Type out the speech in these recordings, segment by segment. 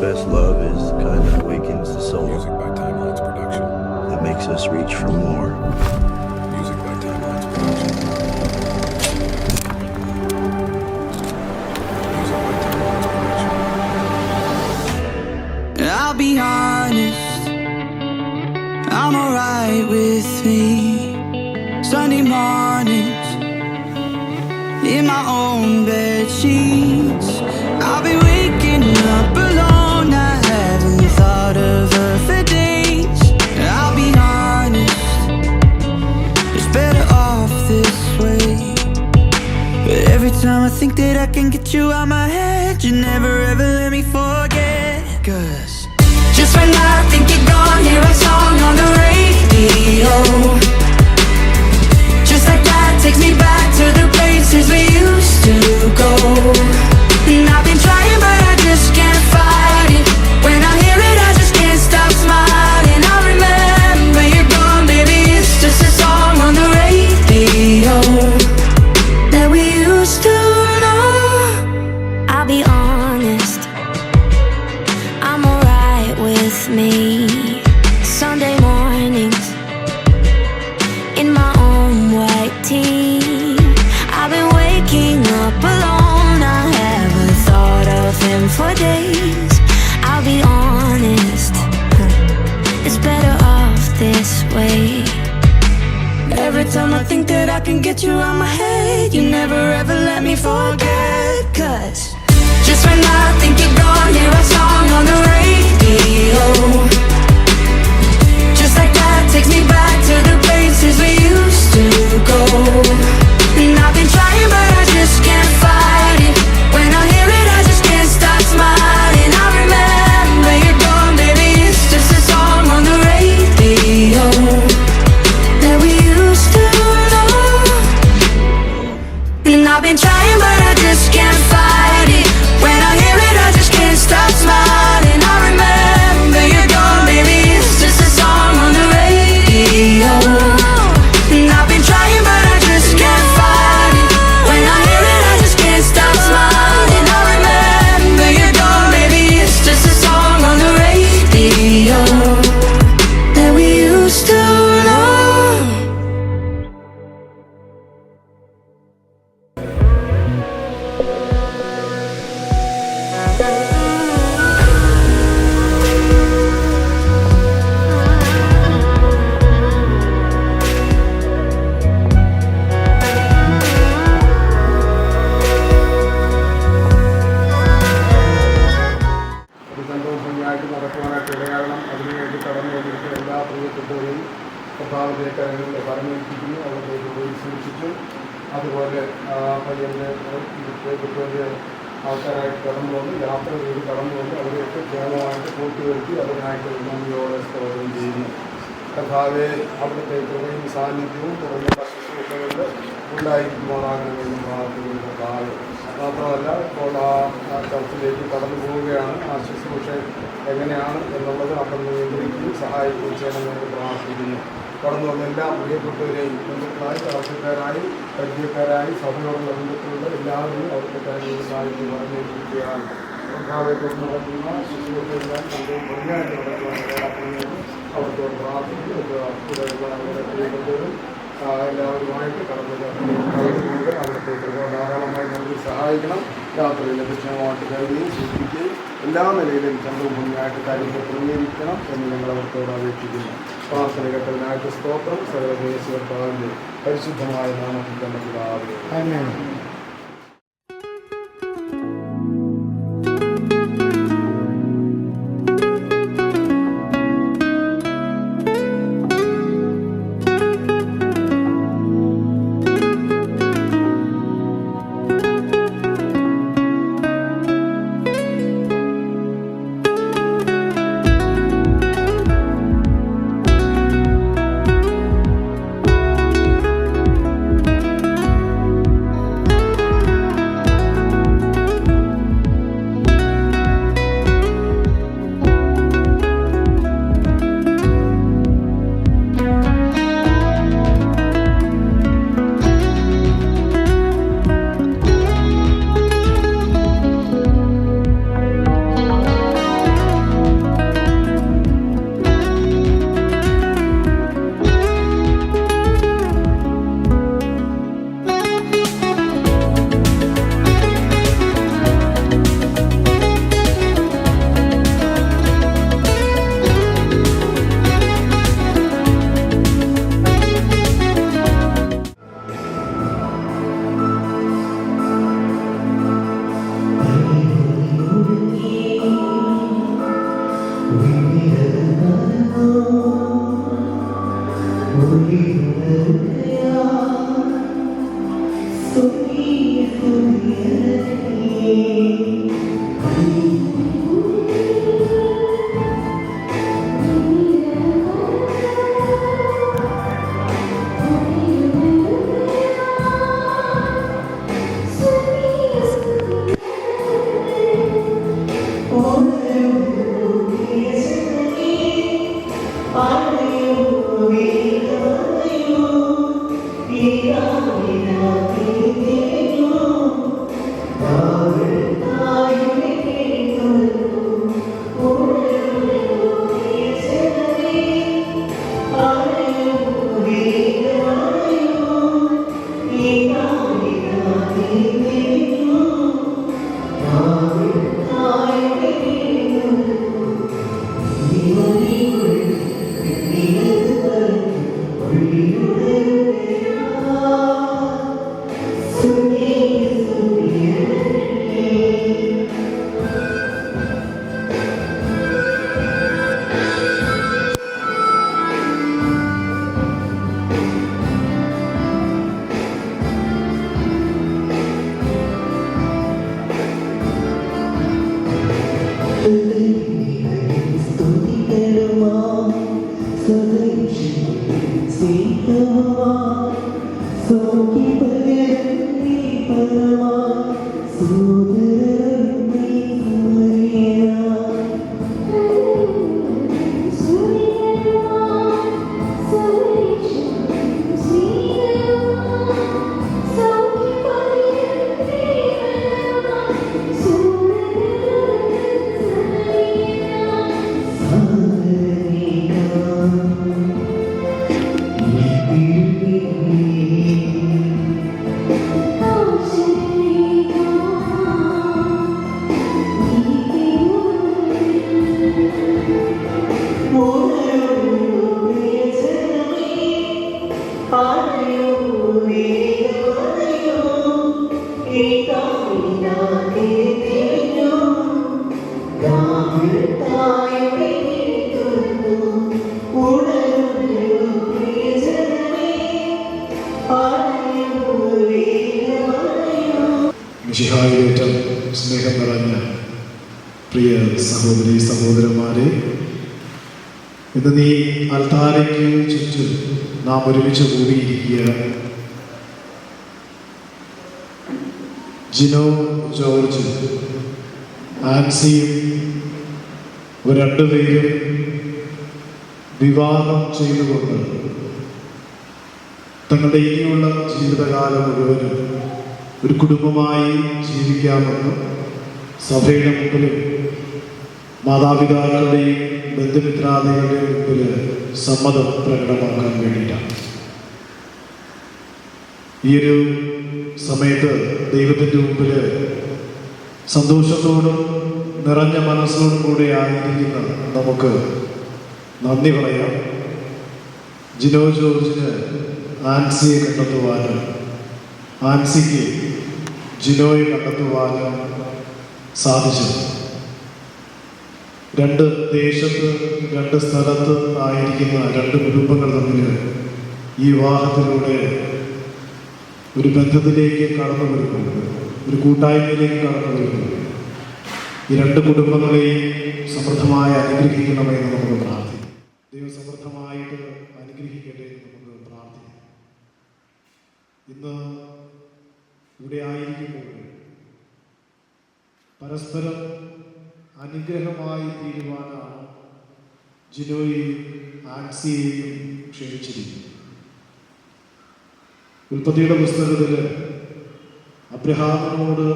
best love is the kind that awakens the soul. Music by Timelines Production. That makes us reach for more. Music by Timelines Production. Music by Timelines Production. I'll be honest, I'm alright with me. Sunday mornings, in my own bed sheets, I'll be waking up alone. I haven't thought of her for days. I'll be honest, it's better off this way. But every time I think that I can get you out my head, you never ever let me forget. 'Cause just when I think you're gone, hear a song on the radio. Just like that takes me back to the places we used to go. And I've been trying but I just can't fight it. When I hear it I just can't stop smiling. I remember you're gone, baby, it's just a song on the radio that we used to know. I'll be honest, I'm alright with me. Sunday mornings, in my own white tee, I've been waking up alone. I haven't thought of him for days. I'll be honest, it's better off this way. Every time I think that I can get you out my head, you never ever let me forget. 'Cause just when I think you're gone, hear a song on the radio. Just like that takes me back to the places we used to go. And I've been trying but I just can't fight it. When I hear it I just can't stop smiling. I remember you're gone, baby, it's just a song on the radio that we used to know. And I've been trying but I just can't fight it. When I hear it I just can't stop smiling. I remember you're gone, baby, it's just a song on the radio. And I've been trying but I just can't fight it. When I hear it I just can't stop smiling. I remember you're gone, baby, it's just a song on the radio that we used to know. സംഘവും ഭംഗിയായിട്ട് നടക്കുവാനായിട്ട് ഇടയാകണം. അതിനുവേണ്ടി കടന്നു വന്നിരിക്കുന്ന എല്ലാ പ്രിയപ്പെട്ടവരെയും കർത്താവിന്റെ കരങ്ങളിൽ പരമേൽപ്പിക്കുന്നു. അവരുടെ പോയി സൂക്ഷിച്ചു. അതുപോലെ പയ്യൻ്റെ പ്രിയപ്പെട്ടവരുടെ ആൾക്കാരായിട്ട് കടന്നു വന്ന് യാത്ര ചെയ്ത് കടന്നു വന്ന് അവരെയൊക്കെ ക്ഷേമമായിട്ട് കൂട്ടുവരുത്തി അതിനായിട്ട് നന്ദിയോടെ സ്തോത്രം ചെയ്യുന്നു. കർത്താവെ അവിടുത്തെ കൃപയും സാന്നിധ്യവും തുടങ്ങിയ ശുശ്രൂഷകളിൽ ഉണ്ടായിരിക്കുമാറാകണമെന്നും പ്രാർത്ഥിക്കുന്നു. കർത്താവ് മാത്രമല്ല ഇപ്പോൾ ആ ചർച്ചിലേക്ക് കടന്നു പോവുകയാണ്. ആ ശുശ്രൂഷ എങ്ങനെയാണ് എന്നുള്ളത് അവിടെ നിയന്ത്രിക്കുകയും സഹായിക്കുകയും ചെയ്യണമെന്ന് പ്രാർത്ഥിക്കുന്നു. കടന്നു വന്ന എല്ലാ പ്രിയപ്പെട്ടവരെയും ബന്ധുക്കളായി ചർച്ചക്കാരായി പരിചയക്കാരായി സഭയോടുള്ള ബന്ധത്തിലുള്ള എല്ലാവരെയും അവർക്ക് കാര്യങ്ങൾ സഹായിച്ച് പറഞ്ഞേൽപ്പിക്കുകയാണ്. കർത്താവെ കൊണ്ട് നടക്കുന്ന ശുശ്രൂഷയെല്ലാം സംഘവും ഭംഗിയായിട്ട് നടക്കുവാൻ ഇടയാക്കണമെന്ന് അവർക്കോട് പ്രാർത്ഥിക്കുന്നു. അവരുടെ പ്രിയപ്പെട്ടവരും എല്ലാവരുമായിട്ട് കടന്നു അവിടുത്തെ കൃപ ധാരാളമായി നൽകി സഹായിക്കണം. രാത്രിയിൽ ലക്ഷ്യമായിട്ട് കരുതുകയും സൂക്ഷിക്കുകയും എല്ലാ നിലയിലും ചന്ദ്രവും ഭംഗിയായിട്ട് കാര്യങ്ങൾ ക്രമീകരിക്കണം എന്ന് ഞങ്ങൾ അവർക്കോട് അപേക്ഷിക്കുന്നു. പ്രാർത്ഥന കേട്ടതിനായിട്ട് സ്തോത്രം. സകല ദേശീയർത്താവിൻ്റെ പരിശുദ്ധമായ നാമത്തിൽ തന്നെ പിതാവേ. മിശിഹായിലേറ്റം സ്നേഹം നിറഞ്ഞ പ്രിയ സഹോദരി സഹോദരന്മാരെ, ഇന്ന് നീ അൽത്താരയ്ക്ക് ചുറ്റും നാം ഒരുമിച്ച് കൂടിയിരിക്കുകയാണ്. ജിനോ ജോർജ്, ആൻസിയും രണ്ടുപേരും വിവാഹം ചെയ്തുകൊണ്ട് തങ്ങളുടെ ഇനിയുള്ള ജീവിതകാലം മുഴുവനും ഒരു കുടുംബമായി ജീവിക്കാമെന്ന് സഭയുടെ മുമ്പിലും മാതാപിതാക്കളുടെയും ബന്ധുമിത്രാദികളുടെയും മുമ്പിൽ സമ്മതം പ്രകടമാക്കാൻ വേണ്ടിയിട്ടാണ്. ഈ ഒരു സമയത്ത് ദൈവത്തിൻ്റെ മുമ്പിൽ സന്തോഷത്തോടും നിറഞ്ഞ മനസ്സോടും കൂടെ ആയിരിക്കുന്ന നമുക്ക് നന്ദി പറയാം. ജിനോ ജോർജിന് ആൻസിയെ കണ്ടെത്തുവാനും ആൻസിക്ക് ജിനോയെ കണ്ടെത്തുവാനും സാധിച്ചു. രണ്ട് ദേശത്ത് രണ്ട് സ്ഥലത്ത് ആയിരിക്കുന്ന രണ്ട് കുടുംബങ്ങൾ തമ്മിൽ ഈ വിവാഹത്തിലൂടെ ഒരു ബന്ധത്തിലേക്ക് കടന്നു വരുന്നു, ഒരു കൂട്ടായ്മയിലേക്ക് കടന്നു വരുന്നു. ഈ രണ്ട് കുടുംബങ്ങളെയും സമൃദ്ധമായി അനുഗ്രഹിക്കണമെന്ന് നമുക്ക് പ്രാർത്ഥിക്കാം. ദൈവം സമൃദ്ധമായിട്ട് അനുഗ്രഹിക്കട്ടെ എന്ന് നമുക്ക് പ്രാർത്ഥിക്കാം. ഇന്ന് ഇവിടെ ആയിരിക്കുമ്പോൾ പരസ്പരം അനുഗ്രഹമായി തീരുവാനാണ് ജിനോയെയും ആൻസിയെയും ക്ഷണിച്ചിരിക്കുന്നത്. ഉൽപ്പത്തിയുടെ പുസ്തകത്തിൽ അബ്രഹാമിനോട്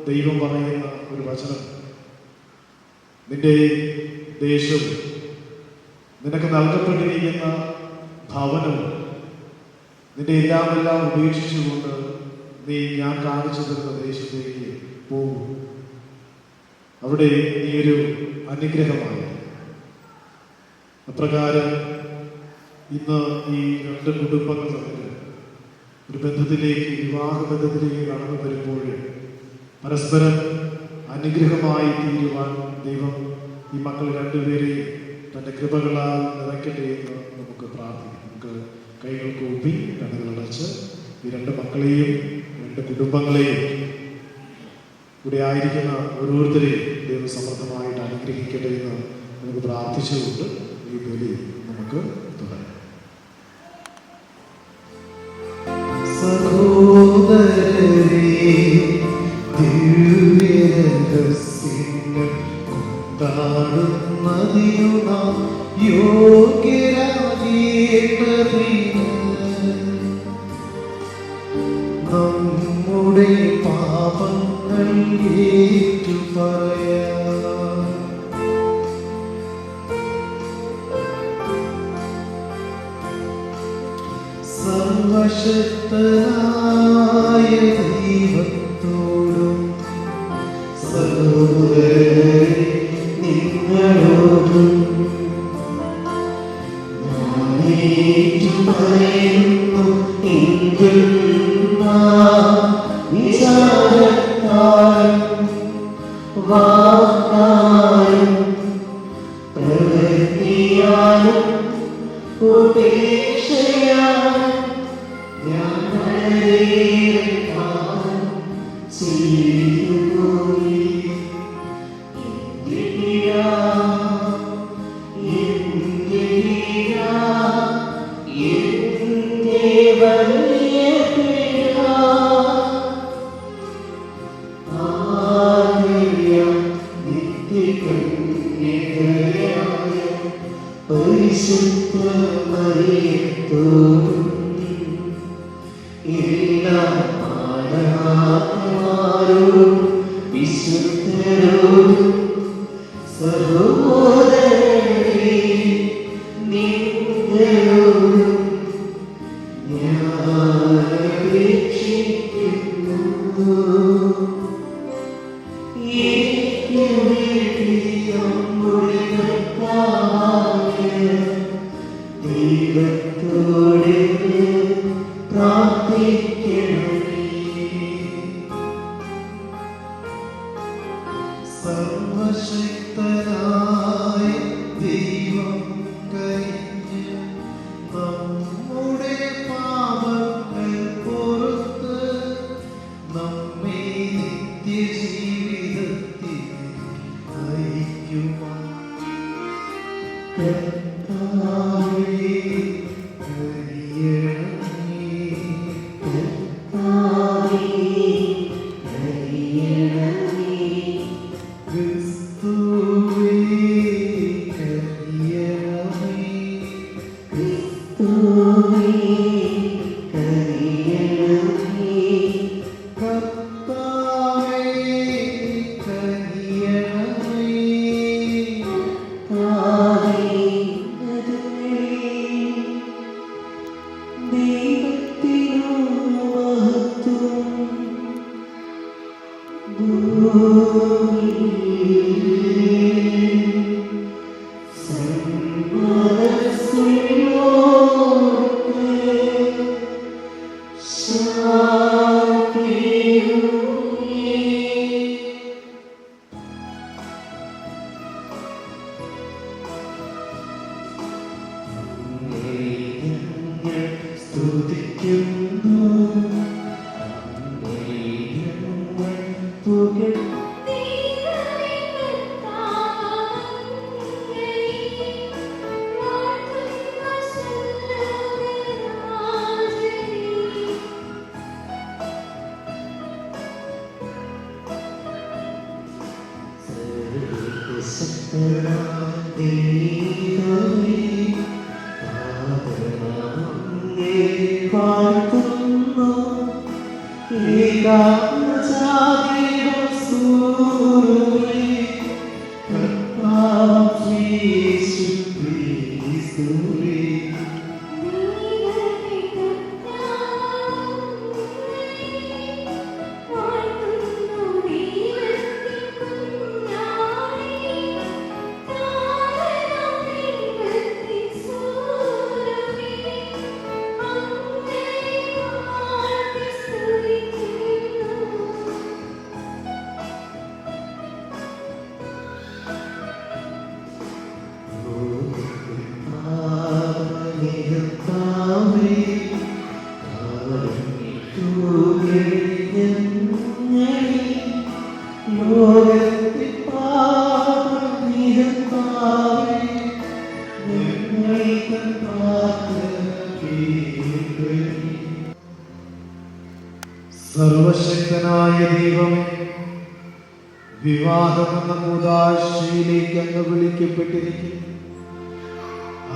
ദൈവം പറയുന്ന ഒരു വചനം, നിന്റെ ദേശവും നിനക്ക് നൽകപ്പെട്ടിരിക്കുന്ന ഭവനവും നിന്റെ എല്ലാം ഉപേക്ഷിച്ചുകൊണ്ട് നീ ഞാൻ കാണിച്ചു തരുന്ന ദേശത്തേക്ക് പോകും. അവിടെ നീ ഒരു അനുഗ്രഹമായി. അപ്രകാരം ഇന്ന് ഈ രണ്ട് കുടുംബങ്ങൾ തമ്മിൽ ഒരു ബന്ധത്തിലേക്ക്, വിവാഹ ബന്ധത്തിലേക്ക് കടന്നു വരുമ്പോൾ പരസ്പരം അനുഗ്രഹമായി തീരുവാൻ ദൈവം ഈ മക്കൾ രണ്ടുപേരെയും തൻ്റെ കൃപകളാൽ നിറയ്ക്കട്ടെ എന്ന് നമുക്ക് പ്രാർത്ഥിക്കാം. നമുക്ക് കൈകൾ കൂപ്പി കണ്ണുകളടച്ച് ഈ രണ്ട് മക്കളെയും രണ്ട് കുടുംബങ്ങളെയും ഇവിടെ ആയിരിക്കുന്ന ഓരോരുത്തരെയും ദൈവം സമൃദ്ധമായിട്ട് അനുഗ്രഹിക്കട്ടെ എന്ന് നമുക്ക് പ്രാർത്ഥിച്ചുകൊണ്ട് ഈ ബലി നമുക്ക് തുടരാം. സഹോദരരേ, ദിവ്യരഹസ്യങ്ങൾ കൊണ്ടാടുന്നതിനു നാം യോഗ്യരാകേണ്ടതിന് നമ്മുടെ പാപങ്ങൾ ഏറ്റുപറയാം. സർവശക്തനായ ദൈവത്തോടും സഹോദരരേ നിങ്ങളോടും ഞാൻ ഏറ്റുപറയുന്നു, എങ്കിൽ വിചാരത്താലും വാക്കാലും പ്രവൃത്തിയാലും ഉപേക്ഷയാലും ഞാൻ വളരെയേറെ പാപം ചെയ്തുപോയി. എന്തിനാ നിത്യകന്യകയായ പരിശുദ്ധ മറിയത്തോടും എല്ലാ മാലാഖമാരോടും വിശുദ്ധരോടും സഹോദരരേ നിങ്ങളോടും ഞാൻ അപേക്ഷിക്കുന്നു. എനിക്ക് വേണ്ടി നമ്മുടെ കർത്താവായ ദൈവത്തോട് പ്രാർത്ഥിക്കണമേ. സർവശക്തനായ ദൈവം കനിഞ്ഞ് നമ്മുടെ പാപങ്ങൾ പുറത്ത് നമ്മെ നിത്യജീവിതത്തിൽ നയിക്കുവാൻ കർത്താവേ കനിയണമേ. കർത്താവേ കനിയണമേ. ക്രിസ്തുവേ കനിയണമേ. ക്രിസ്തുവേ കനിയണമേ. കർത്താവേ കനിയണമേ. ദൈവത്തിനു മഹത്വം ഭൂമിയിൽ സന്മനസ്സുള്ളോർക്ക് ശാന്തിയുമേ. ഞങ്ങൾ സ്തുതിക്കുന്നു, ഞങ്ങൾ പുകഴ്ത്തുന്നു. സർവശക്തനായ ദൈവമേ, വിവാഹമെന്ന കൂദാശയിലേക്ക് അങ്ങ് വിളിക്കപ്പെട്ടിരിക്കുന്നു.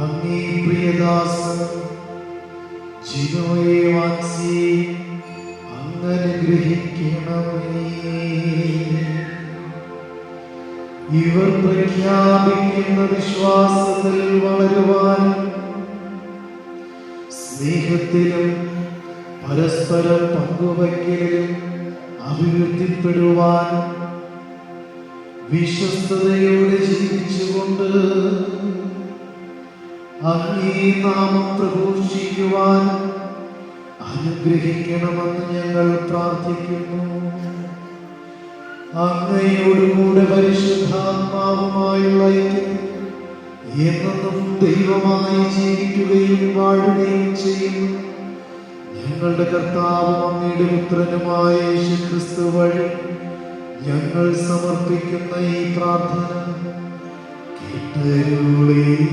അങ്ങേ പ്രിയദാസൻ ജിനോയെ വാൻസിയെ അങ്ങ് അനുഗ്രഹിക്കണമേ. ഇവർ പ്രഖ്യാപിക്കുന്ന വിശ്വാസത്തിൽ വളരുവാനും സ്നേഹത്തിലും പരസ്പരം പങ്കുവയ്ക്കലിലും അഭിവൃദ്ധിപ്പെടുവാനും വിശ്വസ്തയോടെ ജീവിച്ചുകൊണ്ട് അങ്ങേ നാമം പ്രഘോഷിക്കുവാനും അനുഗ്രഹിക്കണമെന്ന് ഞങ്ങൾ പ്രാർത്ഥിക്കുന്നു. അങ്ങയോടുകൂടെ പരിശുദ്ധാത്മാവുമായുള്ള ഐക്യം എന്നും ദൈവമായി ജീവിക്കുകയും വാഴുകയും ചെയ്യുന്നു. ഞങ്ങളുടെ കർത്താവും അങ്ങയുടെ പുത്രനുമായ യേശുക്രിസ്തു വഴി ഞങ്ങൾ സമർപ്പിക്കുന്ന ഈ പ്രാർത്ഥന കേട്ടരുളേണമേ.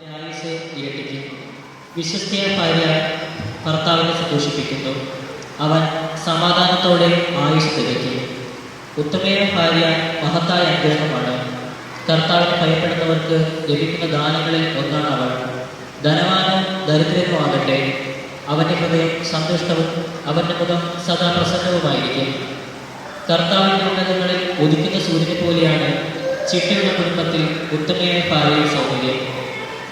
न्याय से ये टिके വിശ്വസ്തയ ഭാര്യ ഭർത്താവിനെ സന്തോഷിപ്പിക്കുന്നു, അവൻ സമാധാനത്തോടെ ആയുസ് തികയ്ക്കും. ഉത്തമയായ ഭാര്യ മഹത്തായ അനുഗ്രഹമാണ്. കർത്താവിനെ ഭയപ്പെടുന്നവർക്ക് ലഭിക്കുന്ന ദാനങ്ങളിൽ ഒന്നാണ് അവൾ. ധനവാനോ ദരിദ്രനോ ആകട്ടെ, അവൻ്റെ ഹൃദയം സന്തുഷ്ടവും അവൻ്റെ മുഖം സദാ പ്രസന്നവുമായിരിക്കും. കർത്താവിൻ്റെ ഉന്നതങ്ങളിൽ ഉദിക്കുന്ന സൂര്യനെ പോലെയാണ് ചിട്ടയുള്ള കുടുംബത്തിൽ ഉത്തമയായ ഭാര്യയുടെ സൗന്ദര്യം.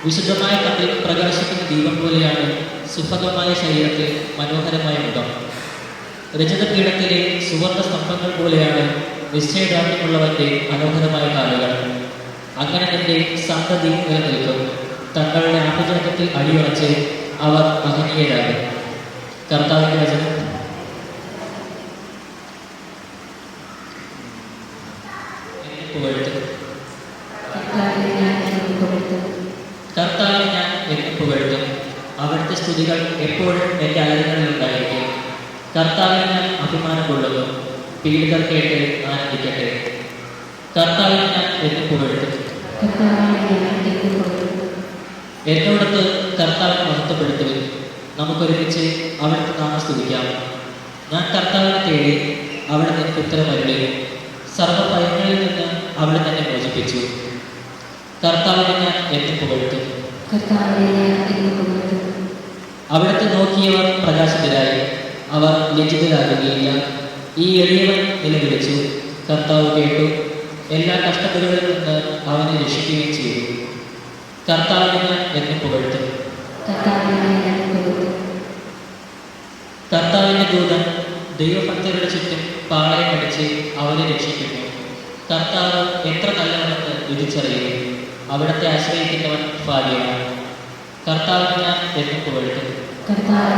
വിശുദ്ധമായ കണ്ണിൽ പ്രകാശിക്കുന്ന ദീപം പോലെയാണ് സുഭഗമായ ശരീരത്തിൽ മനോഹരമായ മുഖം. രജതപീഠത്തിലെ സുവർണ സ്തംഭങ്ങൾ പോലെയാണ് നിശ്ചയദാർഢ്യമുള്ളവൻ്റെ മനോഹരമായ കാലുകൾ. അങ്ങനെ തൻ്റെ സന്തതി നിലനിൽക്കും. തങ്ങളുടെ ആഭിജാത്യത്തിൽ അടിയുറച്ച് അവർ മഹനീയരാകും. കർത്താവിൻ്റെ വചനം. കർത്താവിനെ ഞാൻ എന്നെ പുകഴ്ത്തും. അവിടുത്തെ സ്തുതികൾ എപ്പോഴും എൻ്റെ അലകളിൽ ഉണ്ടായിരിക്കും. കർത്താവിനെ ഞാൻ അഭിമാനം കൊള്ളുന്നു. പീഡിതർ കേട്ട് ആനന്ദിക്കട്ടെ. കർത്താവിനെ ഞാൻ എന്നെ പുകഴ്ത്തും. എന്നോടത്ത് കർത്താവിനെ മഹത്വപ്പെടുത്തുവിൻ. നമുക്കൊരുമിച്ച് അവിടുത്തെ നാമം സ്തുതിക്കാം. ഞാൻ കർത്താവിനെ തേടി, അവിടുന്ന് എനിക്ക് ഉത്തരം അരുളി. സർവ്വഭയങ്ങളിൽ നിന്ന് അവിടുന്ന് എന്നെ മോചിപ്പിച്ചു. കർത്താവിനെ ഞാൻ എന്നെ പുകഴ്ത്തും. അവിടുത്തെ നോക്കിയവർ പ്രകാശിതരായി, അവർ ലജ്ജിതരാകുകയില്ല. ഈ എളിയവൻ നിലവിളിച്ചു, കർത്താവ് കേട്ടു. എല്ലാ കഷ്ടതകളിൽ നിന്ന് അവനെ രക്ഷിക്കുകയും ചെയ്തു. കർത്താവിനെ ഞാൻ എന്നെ പുകഴ്ത്തും. കർത്താവിൻ്റെ ദൂതൻ ദൈവഭക്തരുടെ ചുറ്റും പാളയം അടിച്ച് അവരെ രക്ഷിക്കുന്നു. കർത്താവ് എത്ര നല്ലവനെന്ന് രുചിച്ചറിയും. അവിടത്തെ ആശ്രയിക്കുന്നവൻ ഭാഗ്യവാൻ. കർത്താവിനെ ഞാൻ എന്നെ പുകഴ്ത്തും. കർത്താവ്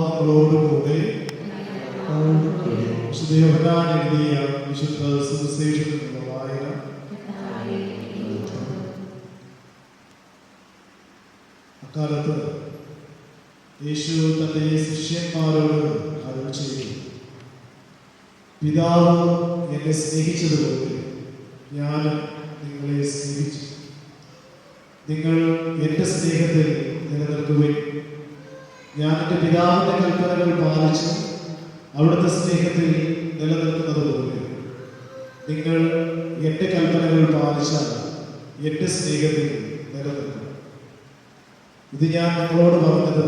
നമ്മളോടുകൂടെ. വിശുദ്ധ യോഹന്നാൻ എഴുതിയ വിശുദ്ധ സുവിശേഷത്തിൽ നിന്നുള്ള വായന. അക്കാലത്ത് യേശു തന്റെ ശിഷ്യന്മാരോട് അരുളി ചെയ്തു, പിതാവ് എന്നെ സ്നേഹിച്ചതുപോലെ ഞാൻ നിങ്ങളെ സ്നേഹിച്ചു. നിങ്ങൾ എൻ്റെ സ്നേഹത്തിൽ നിലനിൽക്കുകയും ഞാൻ എൻ്റെ പിതാവിൻ്റെ കൽപ്പനകൾ പാലിച്ച് അവിടുത്തെ സ്നേഹത്തിൽ നിലനിൽക്കുന്നത് പോലെ നിങ്ങൾ എൻ്റെ കൽപ്പനകൾ പാലിച്ചാൽ എൻ്റെ സ്നേഹത്തിൽ നിലനിൽക്കും. ഇത് ഞാൻ നിങ്ങളോട് പറഞ്ഞത്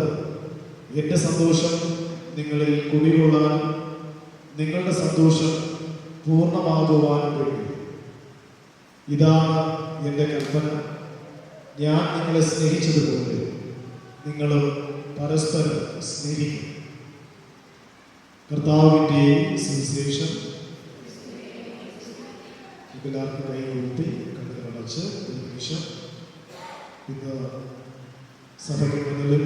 എൻ്റെ സന്തോഷം നിങ്ങളിൽ കുടികൊള്ളാൻ, നിങ്ങളുടെ സന്തോഷം പൂർണ്ണമാകുവാനും വേണ്ടി. ഇതാണ് എൻ്റെ കൽപ്പന, ഞാൻ നിങ്ങളെ സ്നേഹിച്ചതുപോലെ നിങ്ങളും പരസ്പരം സ്നേഹിക്കും. കർത്താവിൻ്റെ സുവിശേഷം. എല്ലാവർക്കും കൈ ഉയർത്തി കണ്ണുകളടച്ച് ഒരു നിമിഷം ഇന്ന് സഭയ്ക്ക് മുന്നിലും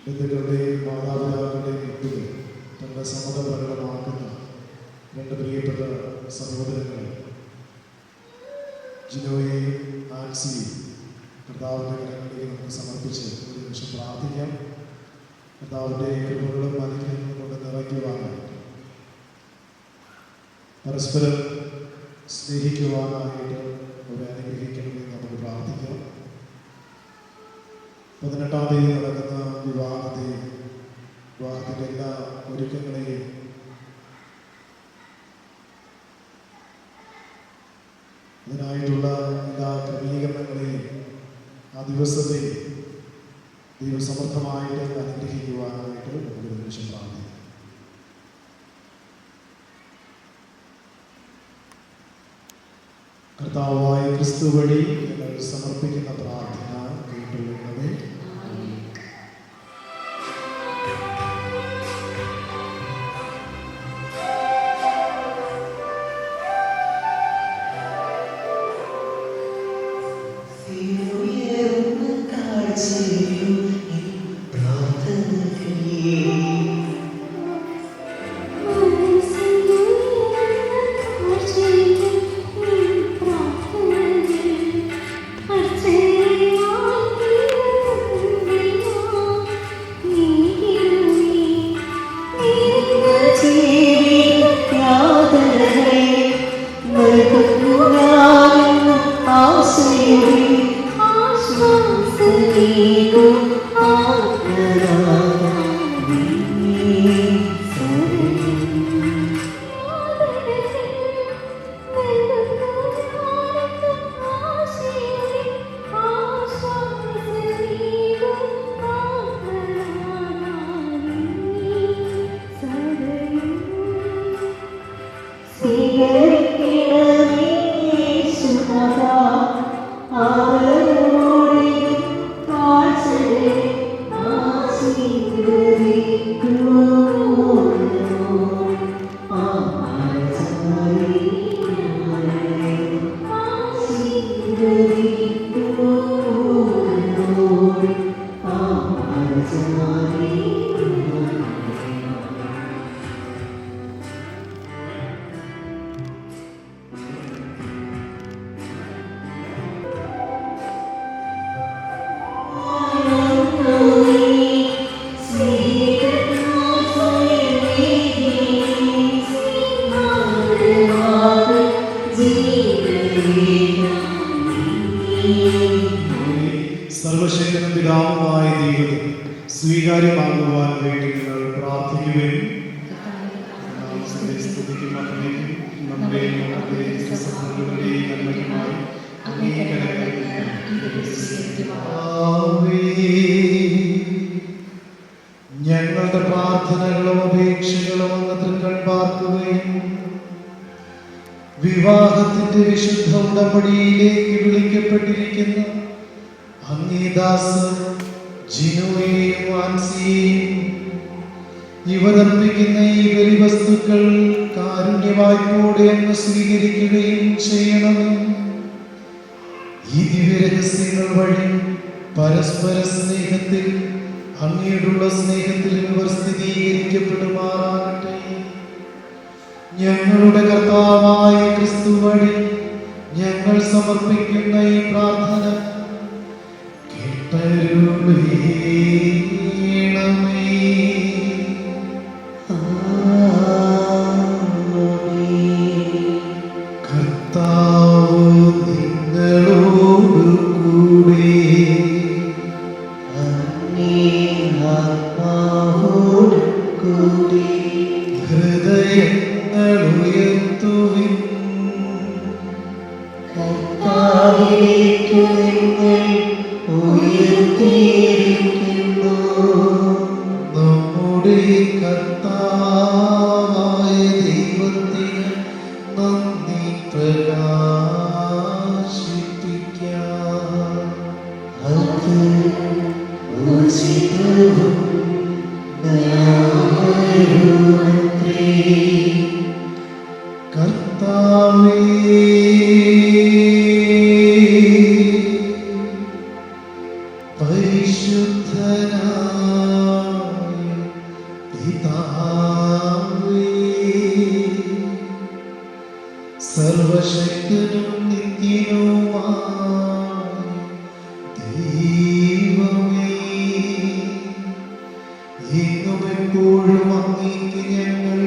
ബന്ധുക്കളുടെയും മാതാപിതാക്കളുടെയും മുമ്പിൽ തങ്ങളുടെ സമ്മതം പ്രകടമാക്കുന്ന രണ്ട് പ്രിയപ്പെട്ട സഹോദരങ്ങളെ ജിനോയെയും ആൻസിയെയും കർത്താവിൻ്റെ കരങ്ങളിലേക്ക് നമുക്ക് സമർപ്പിച്ച് ഒരു നിമിഷം പ്രാർത്ഥിക്കാം. കർത്താവിൻ്റെ കൃപകളും അനുഗ്രഹങ്ങളും കൊണ്ട് നിറയ്ക്കുവാനായിട്ട്, പരസ്പരം സ്നേഹിക്കുവാനായിട്ട് അവരെ അനുഗ്രഹിക്കണമെന്ന് നമുക്ക് പ്രാർത്ഥിക്കാം. 18-ാം തീയതി നടക്കുന്ന വിവാഹത്തിൻ്റെ എല്ലാ ഒരുക്കങ്ങളെയും അതിനായിട്ടുള്ള എല്ലാ ക്രമീകരണങ്ങളെയും ആ ദിവസത്തെ ദൈവസമർത്ഥമായിട്ട് അനുഗ്രഹിക്കുവാനായിട്ട് നമുക്ക് ഒരു നിമിഷം പ്രാർത്ഥിക്കാം. കർത്താവായ ക്രിസ്തു വഴി ഞങ്ങൾ സമർപ്പിക്കുന്ന പ്രാർത്ഥന കേട്ടുകൊള്ളണമേ. ആശ്വാസം സർവശക്തനും പിതാവുമായ ദൈവം സ്വീകാര്യമാകുവാൻ വേണ്ടി നിങ്ങൾ പ്രാർത്ഥിക്കുകയും സ്തുതിക്കും അർപ്പിക്കും നമ്മുടെയും സഹോദരങ്ങളുടെയും നന്മയ്ക്കുമായി ഞങ്ങളുടെ പ്രാർത്ഥനകളും അപേക്ഷകളും അങ്ങ് തൃക്കൺ പാർക്കുകയും വിവാഹത്തിന്റെ വിശുദ്ധ ഉടമ്പടിയിലേക്ക് വിളിക്കപ്പെട്ടിരിക്കുന്ന അങ്ങേദാസ് ജിനുവേയും ആൻസിയെയും ഇവരർപ്പിക്കുന്ന ഈ ബലിവസ്തുക്കൾ കാരുണ്യവായ്പോടെ അങ്ങ് സ്വീകരിക്കുകയും ചെയ്യണമേ. ഈ ദിവ്യരഹസ്യങ്ങൾ വഴി പരസ്പര സ്നേഹത്തിൽ അങ്ങയോടുള്ള സ്നേഹത്തിൽ ഇവർ സ്ഥിരീകരിക്കപ്പെടുമാറാകട്ടെ. ഞങ്ങളുടെ കർത്താവായ ക്രിസ്തു വഴി ഞങ്ങൾ സമർപ്പിക്കുന്ന ഈ പ്രാർത്ഥന കേട്ടരുളണമേ. കർത്താവ് നിങ്ങളോട് കൂടെ ഹൃദയങ്ങൾ ഉയർത്തുവിൻ. നമ്മുടെ കർത്താവായ ദൈവത്തിന് നന്ദി പ്രകാശിപ്പിക്കാം. കർത്താവേ, പരിശുദ്ധനായ പിതാവേ, സർവശക്തനും നിത്യനുമായ ദൈവമേ, എങ്ങും എപ്പോഴും അങ്ങേക്ക് ഞങ്ങൾ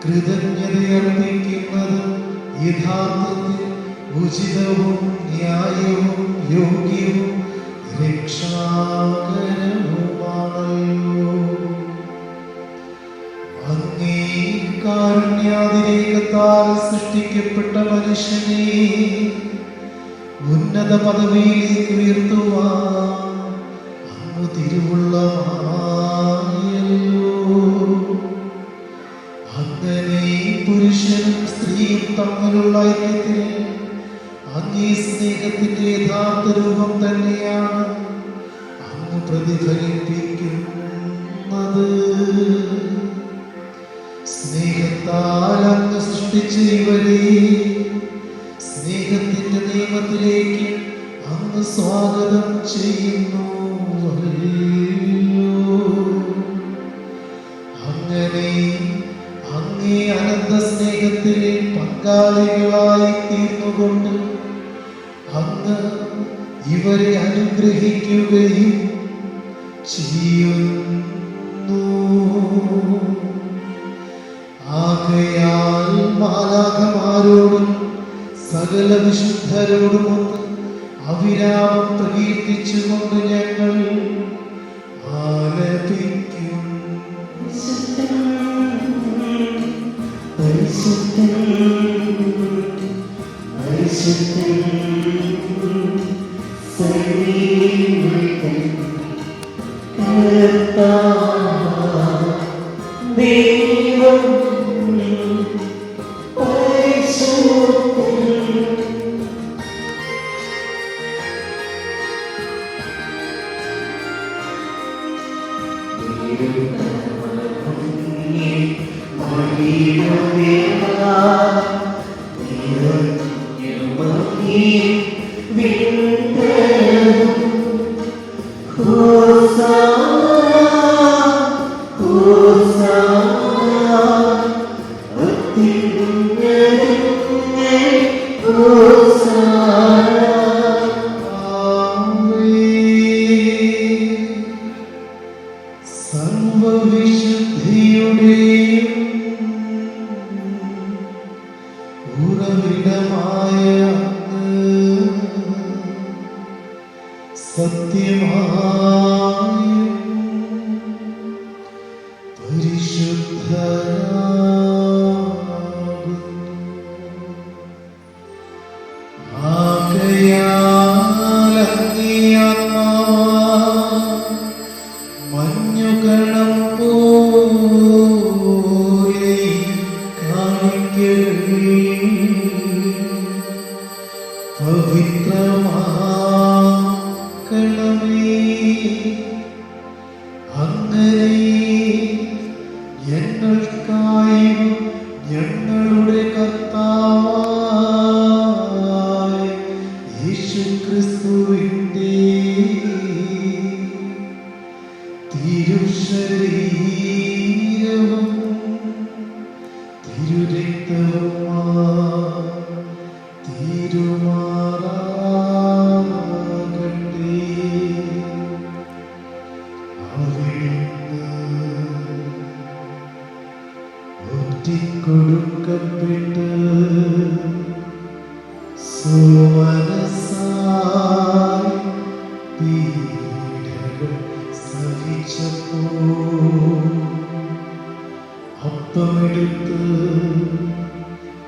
കൃതജ്ഞതയർപ്പിക്കുന്നത് യഥാർത്ഥത്തിൽ ഉചിതവും ന്യായവും യോഗ്യവും രക്ഷാകരവുമാണല്ലോ. അങ്ങേ കാരുണ്യാതിരേകത്താൽ സൃഷ്ടിക്കപ്പെട്ട മനുഷ്യനെ ഉന്നത പദവിയിലേക്ക് ഉയർത്തുവാൻ അങ്ങ് തിരുവുള്ളമായല്ലോ. അങ്ങനെ പുരുഷനും സ്ത്രീയും തമ്മിലുള്ള ഐക്യത്തിൽ അങ്ങേ സ്നേഹത്തിന്റെ യഥാർത്ഥ രൂപം തന്നെയാണ് അങ്ങ് പ്രതിഫലിപ്പിക്കുന്നത്. സ്നേഹത്താൽ അങ്ങ് സൃഷ്ടിച്ച ഇവരെ സ്നേഹത്തിന്റെ നിയമത്തിലേക്ക് അങ്ങ് സ്വാഗതം ചെയ്യുന്നു. അങ്ങനെ അങ്ങേ അനന്ത സ്നേഹത്തിൽ പങ്കാളികളായി തീർന്നുകൊണ്ട് അങ്ങ് ഇവരെ അനുഗ്രഹിക്കുകയും ചെയ്യുന്നു. ആകയാൽ മാലാഖമാരോടും സകല വിശുദ്ധരോടുമൊത്ത് അവിരാമം പ്രകീർത്തിച്ചുകൊണ്ട്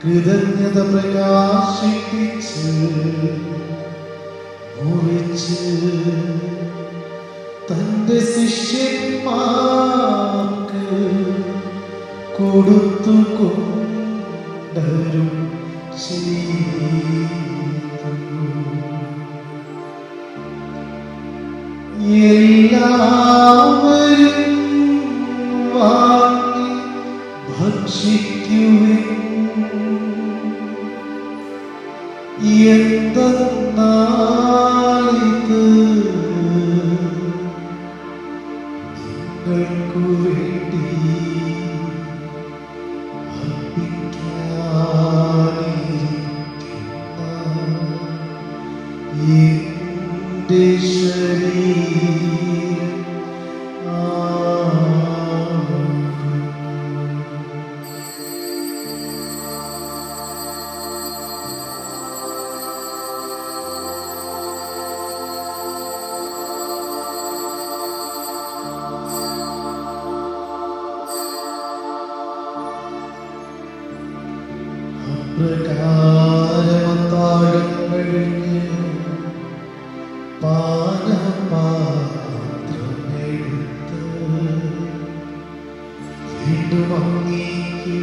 കൃതജ്ഞത പ്രകാശിപ്പിച്ച് മുറിച്ച് തന്റെ ശിഷ്യന്മാർക്ക് കൊടുത്തുകൊണ്ടരും എല്ലാവരും വാങ്ങി ഭക്ഷിക്കുവിൻ. എന്തെന്നാലിത് നിങ്ങൾക്കു വേണ്ടി അർപ്പിക്കാനിരിക്കുന്ന എന്റെ ശരീരം പ്രകാരമത്താഴം കഴിഞ്ഞ് പാനപാത്രമെടുത്ത് വീണ്ടും അങ്ങേക്ക്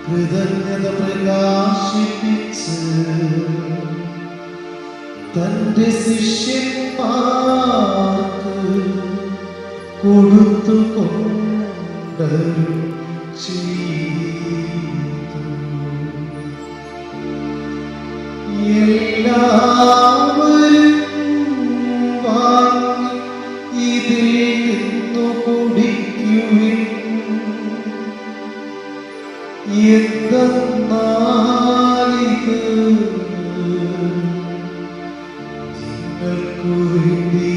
കൃതജ്ഞത പ്രകാശിപ്പിച്ച് തന്റെ ശിഷ്യന്മാർക്ക് കൊടുത്തുകൊണ്ടരും എല്ലാവരും വാങ്ങി ഇതിൽ നിന്നു കുടിക്കുവിൻ. എന്തെന്നാലിത് നിങ്ങൾക്കു വേണ്ടി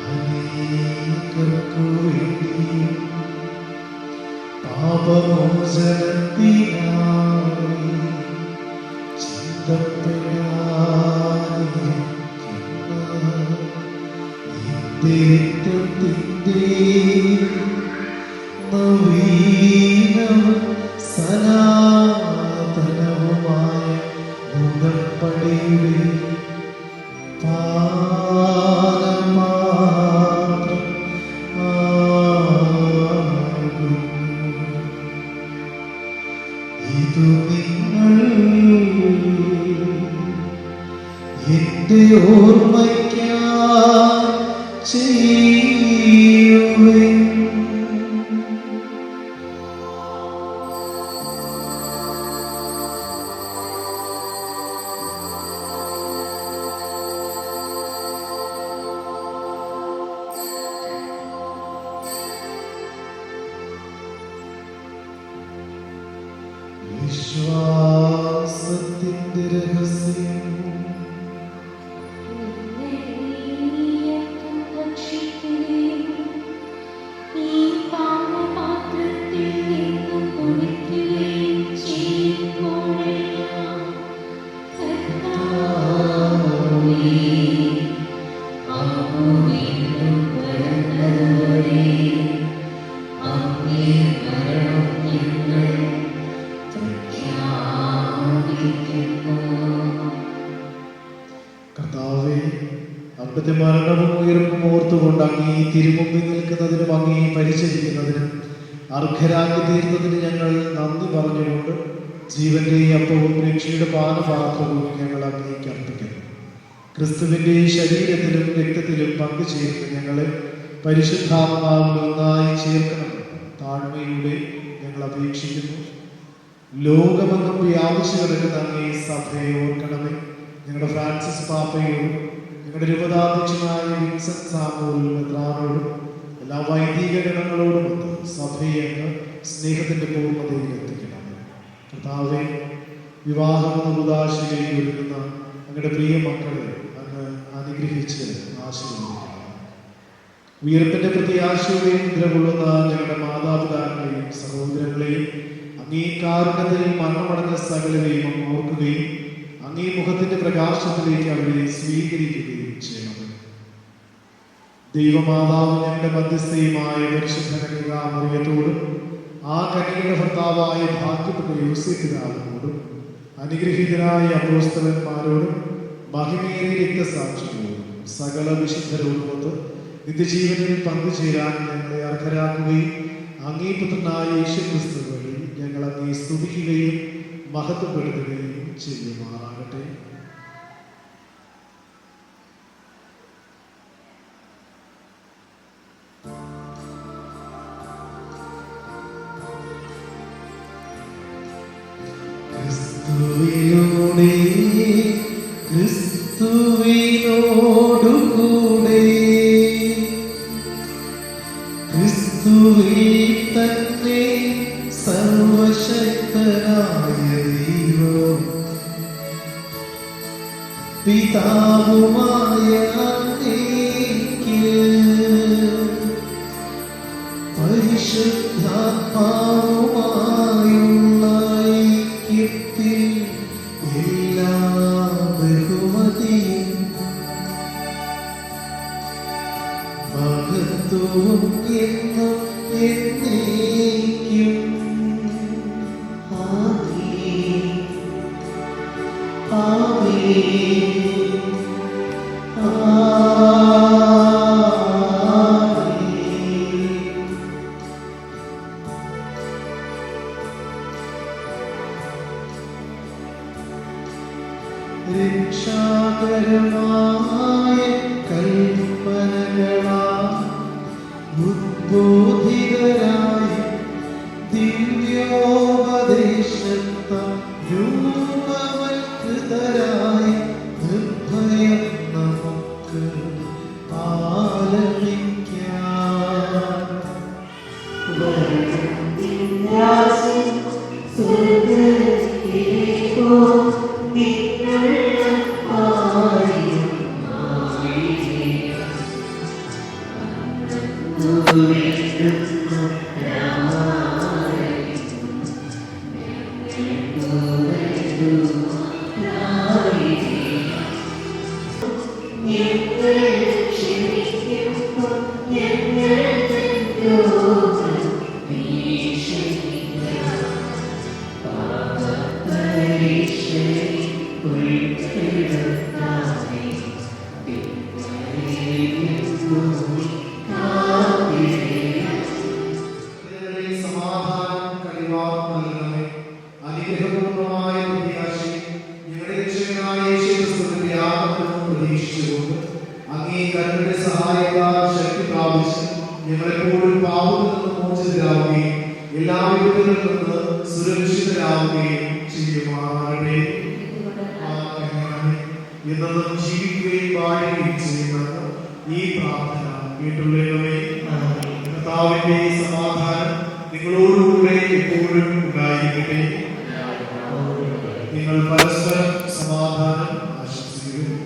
അനേകർക്കു വേണ്ടി പാപമോചനത്തിനായി നവീനവും സനാതനവുമായ ഉടമ്പടിയുടെ പാനമാത്രം ആകുന്നു. ഇതു നിങ്ങൾ എന്റെ ഓർമ്മയ്ക്കായി ചെയ്യും. കർത്താവേ, അവിടുത്തെ മരണവും ഉയർപ്പും ഓർത്തുകൊണ്ട് അങ്ങേ തിരുമുമ്പിൽ നിൽക്കുന്നതിനും അങ്ങേ പരിചരിക്കുന്നതിനും അർഹരാക്കി തീർന്നതിന് ഞങ്ങൾ നന്ദി പറഞ്ഞുകൊണ്ട് ജീവന്റെ അപ്പവും രക്ഷയുടെ പാനപാത്രവും ഞങ്ങൾ അങ്ങേക്ക് അർപ്പിക്കുന്നു. ക്രിസ്തുവിന്റെ ശരീരത്തിലും രക്തത്തിലും പങ്കുചേർന്ന് ഞങ്ങളെ പരിശുദ്ധാത്മാവിൽ ഒന്നായി ചേർക്കണം താഴ്മയുടെ ഞങ്ങൾ അപേക്ഷിക്കുന്നു. ലോകമെങ്ങും വ്യാപിച്ചു കിടക്കുന്ന അങ്ങേ സഭയെ ഓർക്കണമേ. ഞങ്ങളുടെ ഫ്രാൻസിസ് പാപ്പയോടും ഞങ്ങളുടെ രൂപതാധ്യക്ഷനായ വിൻസെന്റ് സാമുവൽ മെത്രാനോടും എല്ലാ വൈദിക ഗണങ്ങളോടും സഭയെ അങ്ങ് സ്നേഹത്തിന്റെ പൂർണ്ണതയിൽ എത്തിക്കണം. കർത്താവെ, വിവാഹമെന്ന ഉദാശയിലേക്ക് ഒരുങ്ങുന്ന അങ്ങയുടെ പ്രിയ മക്കളെ അങ്ങ് അനുഗ്രഹിച്ച് ആശീർവദിക്കണം. ഉയർപ്പിന്റെ പ്രത്യാശയോടെയും നിലകൊള്ളുന്ന ഞങ്ങളുടെ മാതാപിതാക്കളെയും സഹോദരങ്ങളെയും അങ്ങേ കാരുണ്യത്തിൽ മരണമടഞ്ഞ സകലരെയും അങ്ങ് ഓർക്കുകയും അങ്ങേ മുഖത്തിന്റെ പ്രകാശത്തിലേക്ക് അവരെ സ്വീകരിക്കുകയും ചെയ്യണം. ദൈവമാതാവ് ഞങ്ങളുടെ മധ്യസ്ഥയുമായ പരിശുദ്ധ കന്യകാമറിയത്തോടും ആ കന്യകയുടെ ഭർത്താവായ ഭാഗ്യപ്പെട്ട യോസേപ്പിതാവിനോടും അനുഗ്രഹീതരായ അപ്പോസ്തലന്മാരോടും മഹിമേറിയ രക്തസാക്ഷികളോടും സകല വിശുദ്ധരോടുമൊത്ത് നിത്യജീവനിൽ പങ്കുചേരാൻ ഞങ്ങളെ അർഹരാക്കുകയും അങ്ങേ പുത്രനായ യേശുക്രിസ്തു വഴി ഞങ്ങൾ അങ്ങേ സ്തുതിക്കുകയും മഹത്വപ്പെടുത്തുകയും ചെയ്യുമാറാകട്ടെ. ക്രിസ്തുവിനോടുകൂടെ ക്രിസ്തുവിൽ തന്നെ സർവശക്തനായ ദൈവം പിതാവുമായ അങ്ങേക്ക് പരിശുദ്ധാത്മാവുമായുള്ള ഐക്യത്തിൽ എല്ലാ ബഹുമതിയും മഹത്വവും എന്നും എന്നേക്കും ആമേൻ. ആമേൻ. രക്ഷാകരമായ കൽപ്പനകളാൽ ഉദ്ബോധിതരായി ദിവ്യോപദേശത്താൽ രൂപവത്കൃതരായി നിർഭയം നമുക്ക് ആലപിക്കാം. സമാധാനം കഴിവാർന്നു നൽകണമേ. അനുഗ്രഹപൂർണ്ണമായ പ്രത്യാശയും ഞങ്ങളുടെ രക്ഷകനായ യേശുക്രിസ്തുവിന്റെ ആഗമനവും പ്രതീക്ഷിച്ചുകൊണ്ട് അങ്ങേ കരുണയുടെ സഹായത്താൽ ശക്തി പ്രാപിച്ച് ഞങ്ങളെപ്പോഴും പാപത്തിൽ നിന്ന് മോചിതരാവുകയും എല്ലാ വിപത്തുകളിൽ നിന്ന് സുരക്ഷിതരാവുകയും ചെയ്യുമാറാകട്ടെ. എന്നും ജീവിക്കുകയും വാഴുകയും ചെയ്യുന്നത് ഈ പ്രാർത്ഥന കേട്ടുള്ളവേ. കർത്താവിന്റെ സമാധാനം നിങ്ങളോടുകൂടെ എപ്പോഴും ഉണ്ടായിരിക്കട്ടെ. നിങ്ങൾ പരസ്പരം സമാധാനം ആശംസിക്കുന്നു.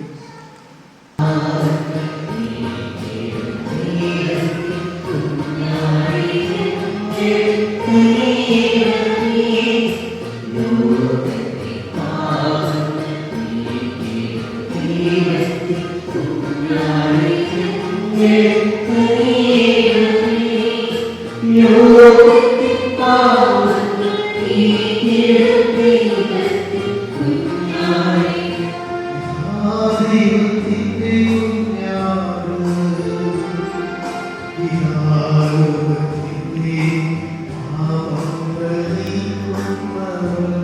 ആദിയിൽ ദൈവത്തിൻ്റെ കുഞ്ഞാട് ഇഹാലോകത്തിൻ്റെ പാപങ്ങൾ നീക്കുന്നവൻ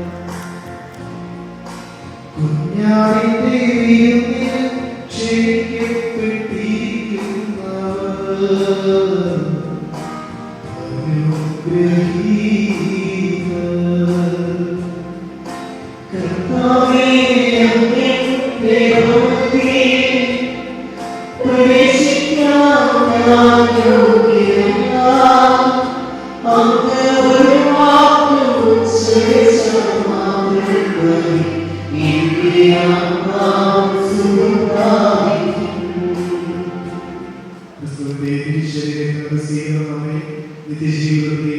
കുഞ്ഞാടിന്റെ വിരുന്നിന് ക്ഷണിക്കപ്പെട്ടിരിക്കുന്നവർ കർത്താവേ അങ്ങയുടെ ഭവനത്തിൽ പ്രവേശിക്കാൻ ഞാൻ യോഗ്യനല്ല. അങ്ങ് ഒരു വാക്ക് ഉച്ചരിച്ചാൽ മാത്രമേ എൻ്റെ ആത്മാവ് സുഖപ്രാപിക്കൂ. ക്രിസ്തുവിന്റെ തിരുശരീരങ്ങളുടെ സ്വീകരണം നമ്മെ നിത്യജീവിതത്തെ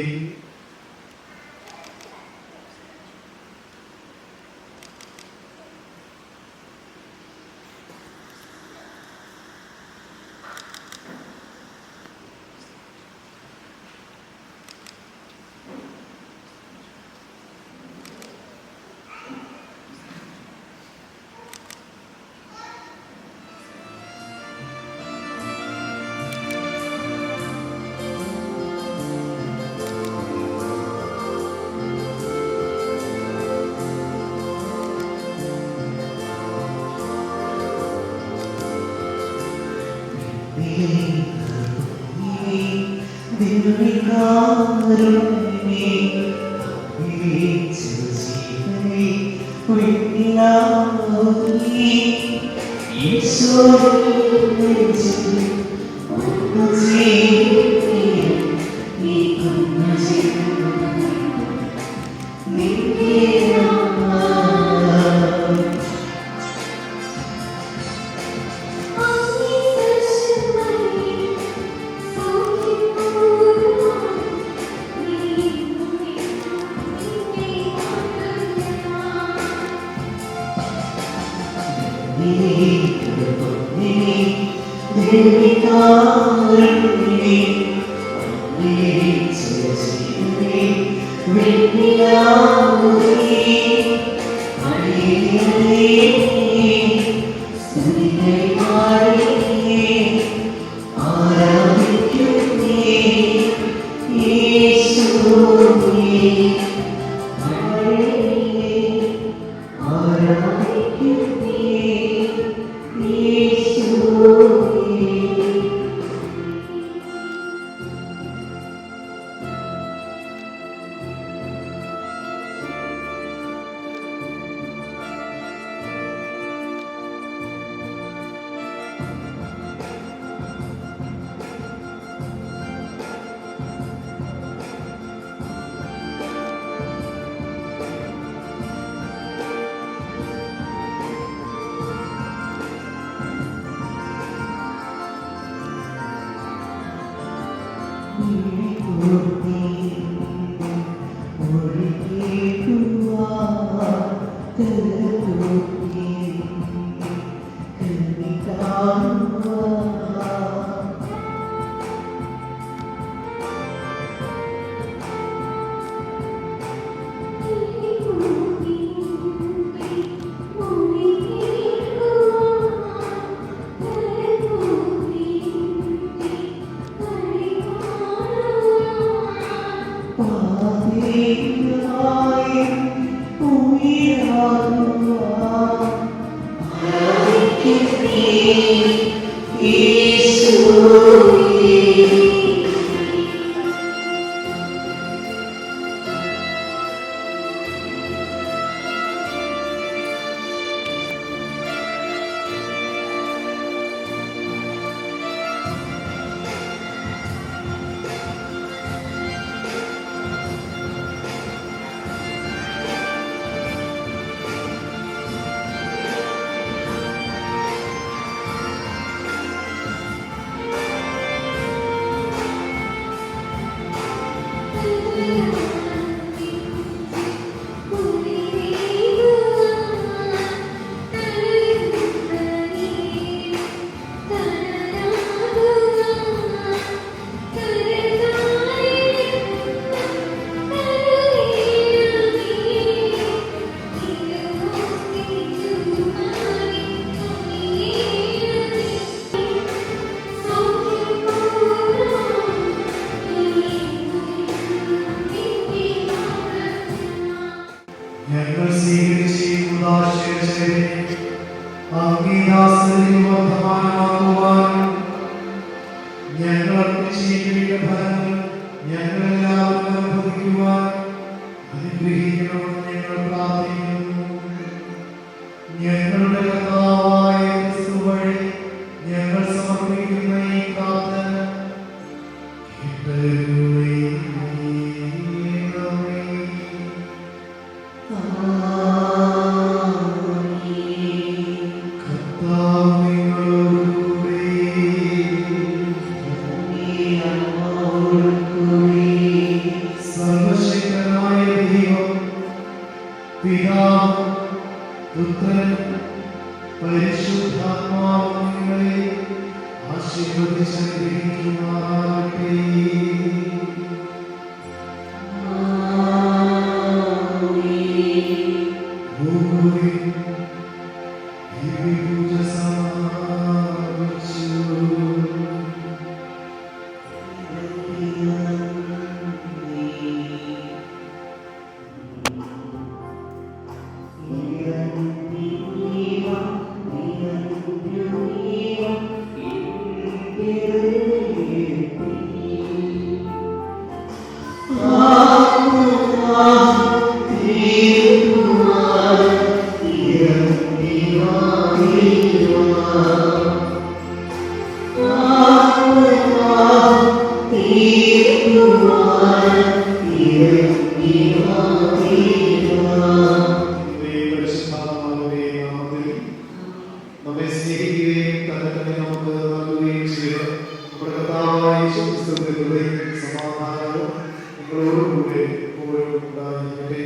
തന്നെ നമുക്ക് നൽകുകയും ചെയ്ത് നമ്മുടെ കർത്താവായ യേശുക്രിസ്തുവിന്റെ കൃപയും സമാധാനവും നിങ്ങളോടുകൂടെ എപ്പോഴും ഉണ്ടായിരിക്കട്ടെ.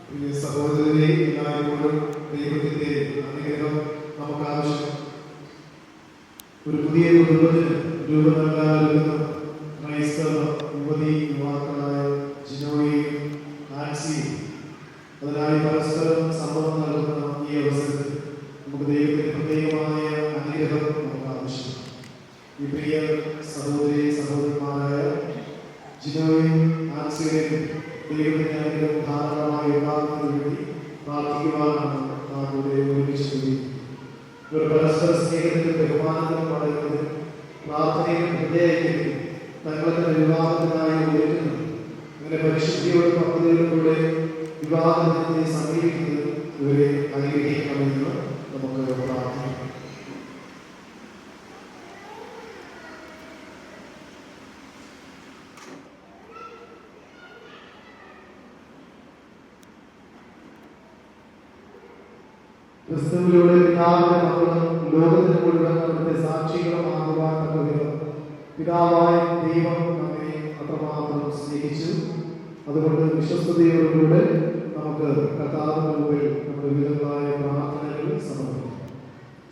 പ്രിയ സഹോദരരെ, എല്ലായ്പ്പോഴും ദൈവത്തിന്റെ അനുഗ്രഹം നമുക്ക് ആവശ്യം. ഒരു പുതിയ കുടുംബത്തിന് രൂപം നൽകാനുള്ള ക്രൈസ്തവ യുവതി യുവാക്കളായ ജിനോയും ആൻസിയും അതിനായി പരസ്പരം സമ്മതം നൽകുന്ന ഈ അവസരത്തിൽ നമുക്ക് ദൈവത്തിന്റെ പ്രത്യേകമായ അനുഗ്രഹം നമുക്ക് ആവശ്യം. ഈ പ്രിയ സഹോദരി സഹോദരന്മാരായ ജിനോയും ആൻസിയുടെയും ദൈവത്തിന്റെ അനുഗ്രഹം ധാരാളമായി ഉണ്ടാകുന്നതിന് വേണ്ടി പ്രാർത്ഥിക്കുവാനാണ് നാം ഇവിടെ ഒരുമിച്ച്. ഇവർ പരസ്പര സ്നേഹത്തിനും ബഹുമാനത്തിനും വളരുന്നതിനും പ്രാർത്ഥനയിലും ഹൃദയത്തിനും തങ്ങളുടെ വിവാഹത്തിനായി ഒരുങ്ങുന്നു. അങ്ങനെ പരിശുദ്ധിയോടും പദ്ധതികളിലൂടെ വിവാഹത്തെ സമീപിക്കുന്നതിനും ഇവരെ അനുഗ്രഹിക്കണമെന്ന് നമുക്ക് പ്രാർത്ഥിക്കാം. ക്രിസ്തുവിലൂടെ പിതാവിന്റെ മക്കളും ലോകത്തിന് മുഴുവൻ അവിടുത്തെ സാക്ഷികളുമാകുവാൻ തക്കവിധം പിതാവായ ദൈവം നമ്മെ അത്രമാത്രം സ്നേഹിച്ചു. അതുകൊണ്ട് വിശ്വസ്തയോടുകൂടെ നമുക്ക് കർത്താവിന്റെ മുമ്പിൽ നമ്മുടെ വിവിധങ്ങളായ പ്രാർത്ഥനകൾ സമർപ്പിക്കാം.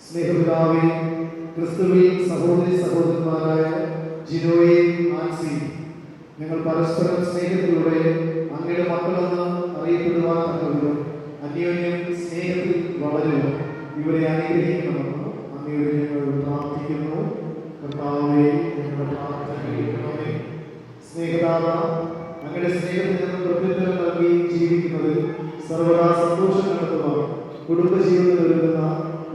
സ്നേഹപിതാവേ, ക്രിസ്തുവിൽ സഹോദരി സഹോദരന്മാരായ ജിനോയും ആൻസിയും ഞങ്ങൾ പരസ്പരം സ്നേഹത്തിലൂടെ അങ്ങയുടെ മക്കളെന്ന് അറിയപ്പെടുവാൻ തക്കവിധം അന്യോന്യം സ്നേഹത്തിൽ വളരുക ഇവരെ അനുഗ്രഹിക്കണമെന്ന് അങ്ങയോട് ഞങ്ങൾ പ്രാർത്ഥിക്കുന്നു. കർത്താവേ, ഞങ്ങളുടെ പ്രാർത്ഥന കേൾക്കണമേ. സ്നേഹദാത, അങ്ങയുടെ സ്നേഹത്തിൽ നിന്ന് പ്രത്യുത്തരം നൽകി ജീവിക്കുന്നതിൽ സർവദാ സന്തോഷം കണ്ടെത്തുവാൻ കുടുംബജീവിതത്തിൽ ഒരുങ്ങുന്ന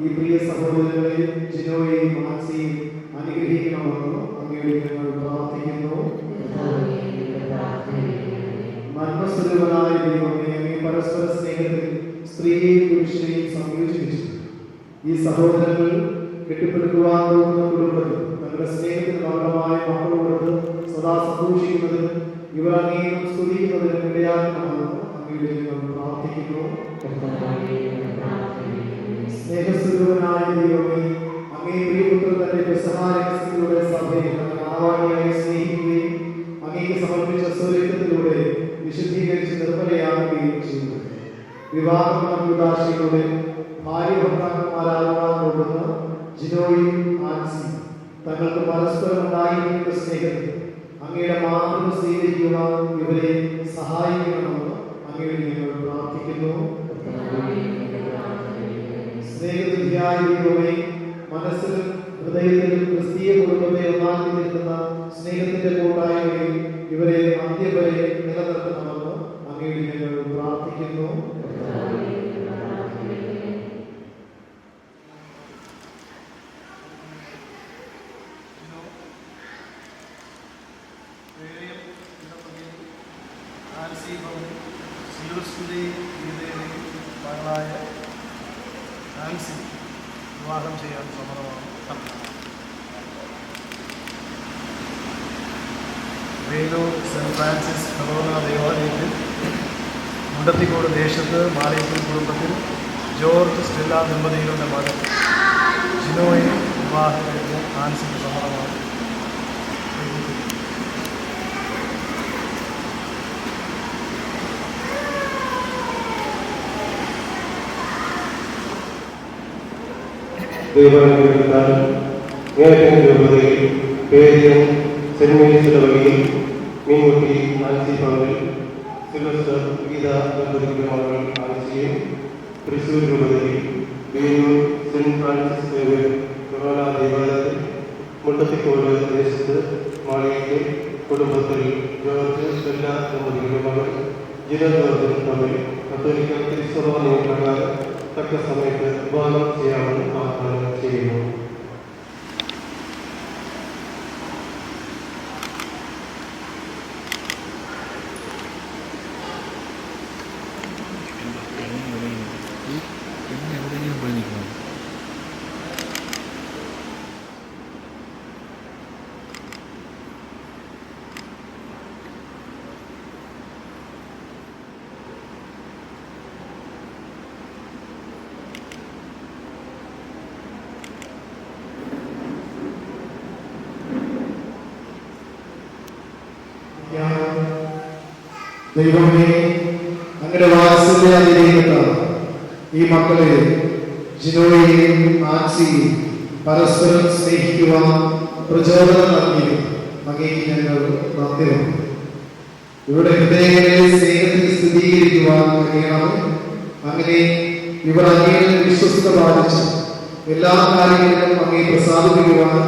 ഈ പ്രിയ സഹോദരങ്ങളെ ജിനോയെയും ആൻസിയും അനുഗ്രഹിക്കണമെന്ന് അങ്ങയോട് ഞങ്ങൾ പ്രാർത്ഥിക്കുന്നു. നന്മസ്വരൂപനായ ദൈവമേ, അങ്ങേ പരസ്പര സ്നേഹത്തിൽ സ്ത്രീയെയും പുരുഷനെയും സംയോജിപ്പിച്ചു. ഈ സഹോദരങ്ങൾ കെട്ടിപ്പടുക്കുവാൻ പോകുന്ന കുടുംബത്തിൽ തങ്ങളുടെ സ്നേഹത്തിന് ഭാഗമായ മക്കളോട് സദാ സന്തോഷിക്കുന്നതിന് ഇവർ അങ്ങേയും സ്തുതിക്കുന്നതിനും ഇടയാക്കണമെന്ന് അങ്ങയുടെ ഞങ്ങൾ പ്രാർത്ഥിക്കുന്നു. സ്നേഹസ്വരൂപനായ ദൈവമേ, അങ്ങേ പ്രിയപുത്രൻ തന്റെ പെസഹാരഹസ്യത്തിലൂടെ സഭയെ ആവാനിയായി സ്നേഹിക്കുകയും അങ്ങേക്ക് സമർപ്പിച്ച സ്വരൂപത്തിലൂടെ വിശുദ്ധീകരിച്ച് നിർമ്മലയാകുകയും ചെയ്തു. വിവാഹം ഉദാശിയിലൂടെ ഭാര്യ ഭർത്താക്കന്മാരാകുവാൻ പോകുന്ന ജിനോയും ആൻസിയും തങ്ങൾക്ക് പരസ്പരം ഉണ്ടായിരിക്കുന്ന സ്നേഹത്തിൽ അങ്ങയുടെ മാതൃക സ്വീകരിക്കുവാൻ ഇവരെ സഹായിക്കണമെന്ന് അങ്ങയുടെ ഞങ്ങൾ പ്രാർത്ഥിക്കുന്നു. സ്നേഹത്തിനായ ദൈവമേ, മനസ്സിലും ഹൃദയത്തിലും ക്രിസ്തീയ കുടുംബത്തെ ഒന്നാക്കി നിൽക്കുന്ന സ്നേഹത്തിന്റെ കൂട്ടായ്മയിൽ ഇവരെ അന്ത്യം വരെ നിലനിർത്തണമെന്ന് അങ്ങയുടെ ഞങ്ങൾ പ്രാർത്ഥിക്കുന്നു. ആൻസി വിവാഹം ചെയ്യാൻ സമ്മതമാണ്. വേലൂർ സെൻറ്റ് ഫ്രാൻസിസ് ഫെറോന ദേവാലയത്തിൽ മുണ്ടത്തിക്കോട് ദേശത്ത് മാളിയപ്പൻ കുടുംബത്തിൽ ജോർജ് സ്റ്റെല്ല ദമ്പതികളുടെ മകൻ ജിനോയെ വിവാഹം കഴിഞ്ഞ് ആൻസിക്ക് സമ്മതമാണ്. ദൈവാനുഗ്രഹത്താൽ നേരത്തെ രൂപതയിൽ പേരിലും സെന്റ് മേരീസിന്റെ വകയിൽ മീൻമുട്ടി ആൻസി പവറിൽ സിൽവസ്റ്റർ ഗീത ദമ്പതികളുടെ മകൾ ആൻസിയെ തൃശ്ശൂർ രൂപതയിൽ Velur saint Francis Xavier forane ദേവാലയത്തിൽ മുണ്ടത്തിക്കോട് ദേശത്ത് മാളിയത്തെ കുടുംബത്തിൽ ജോർജ് സ്റ്റെല്ല ദമ്പതികളുടെ മകൾ ജിന ജോർജ് തമ്മിൽ കത്തോലിക്ക തിരുസഭ നിയമപ്രകാരം തക്ക സമയത്ത് വിവാഹം ചെയ്യാമെന്ന് വാഗ്ദാനം ചെയ്യുന്നു. ദൈവമേ, അങ്ങയുടെ വാത്സല്യത്തിലേക്കാണ് ഈ മക്കളെ ജിനോയെയും ആൻസിയെയും പരസ്പരം സ്നേഹിക്കുവാൻ പ്രചോദനം നൽകി അങ്ങേക്ക് ഞങ്ങൾ നന്ദിയുണ്ട്. ഇവരുടെ ഹൃദയങ്ങളെ സ്നേഹത്തിൽ സ്ഥിരീകരിക്കുവാൻ കഴിയണം. അങ്ങനെ ഇവർ അങ്ങയിൽ വിശ്വസ്ത പാലിച്ച് എല്ലാ കാര്യങ്ങളിലും അങ്ങേ പ്രസാദിപ്പിക്കുവാൻ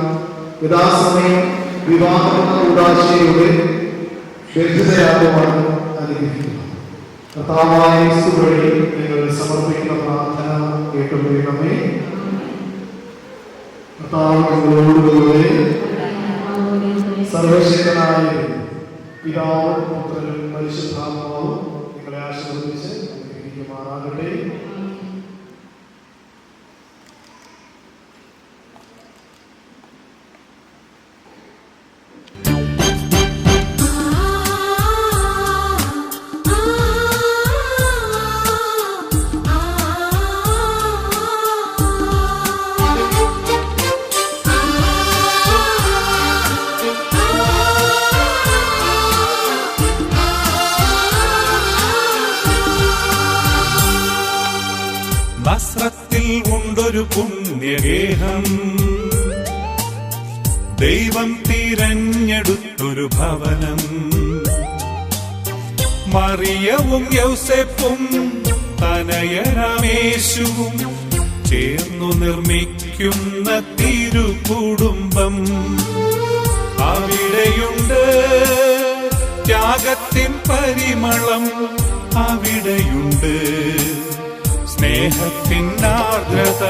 യഥാസമയം വിവാഹമെന്ന ഉദാശയിലൂടെ ബന്ധിതരാകുവാൻ അനുഗ്രഹിക്കുന്നു. കർത്താവായ യേശു വഴി നിങ്ങൾ സമർപ്പിക്കുന്ന പ്രാർത്ഥന കേട്ടുകൊള്ളണമേ. കർത്താവ് നിങ്ങളോടുകൂടെ സർവശക്തനായ പിതാവും പുത്രനും പരിശുദ്ധാത്മാവും നിങ്ങളെ ആശീർവദിച്ച് അനുഗ്രഹിക്കുമാറാകട്ടെ. നസ്രത്തിൽ ഉണ്ടൊരു പുണ്യഗേഹം, ദൈവം തിരഞ്ഞെടുത്തൊരു ഭവനം. മറിയവും യൗസേപ്പും തനയരാമേശുവും ചേർന്നു നിർമ്മിക്കുന്ന തിരുകുടുംബം. അവിടെയുണ്ട് ത്യാഗത്തിൻ പരിമളം, അവിടെയുണ്ട് സ്നേഹത്തിൻ ആർദ്രത.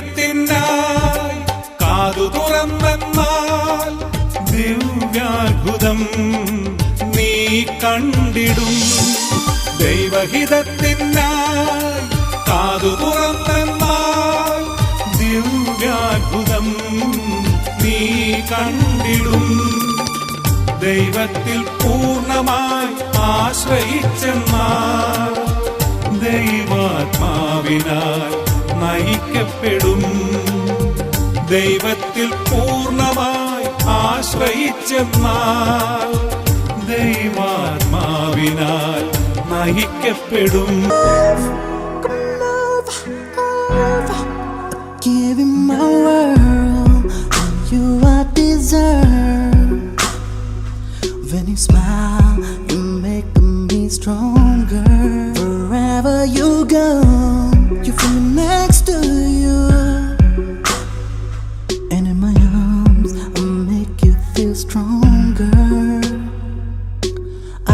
ദൈവഹിതത്തിനായി കാതു തുറന്നെന്നാൽ ദിവ്യാത്ഭുതം നീ കണ്ടിടും. ദൈവഹിതത്തിനായി കാതു തുറന്നെന്നാൽ ദിവ്യാത്ഭുതം നീ കണ്ടിടും. ദൈവത്തിൽ പൂർണ്ണമായി ആശ്രയിച്ചെന്നാൽ ദൈവാത്മാവിനാൽ നയിക്കപ്പെടും. ദൈവത്തിൽ പൂർണ്ണമായി ആശ്രയിച്ചെന്നാൽ ദൈവാത്മാവിനാൽ നയിക്കപ്പെടും. Give him my world, you are deserve. When you smile, you make me stronger. Wherever you go, you feel me next to you. And in my arms, I make you feel stronger.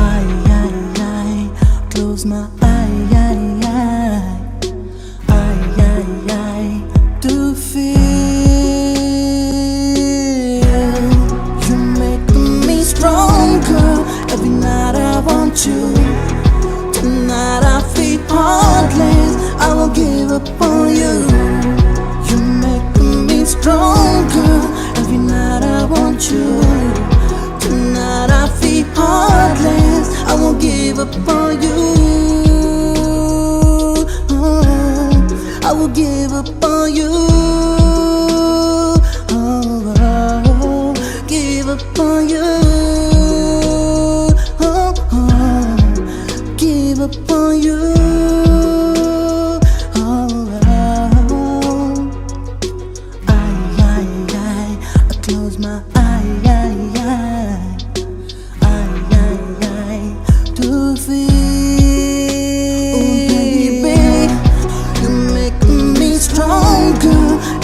I close my I to feel. You make me stronger. Every night I want you. Tonight I feel heartless. I won't give up on you. You make me stronger. Every night I want you. Tonight I feel heartless. I won't give up on you. I will give up on you. Give up on you.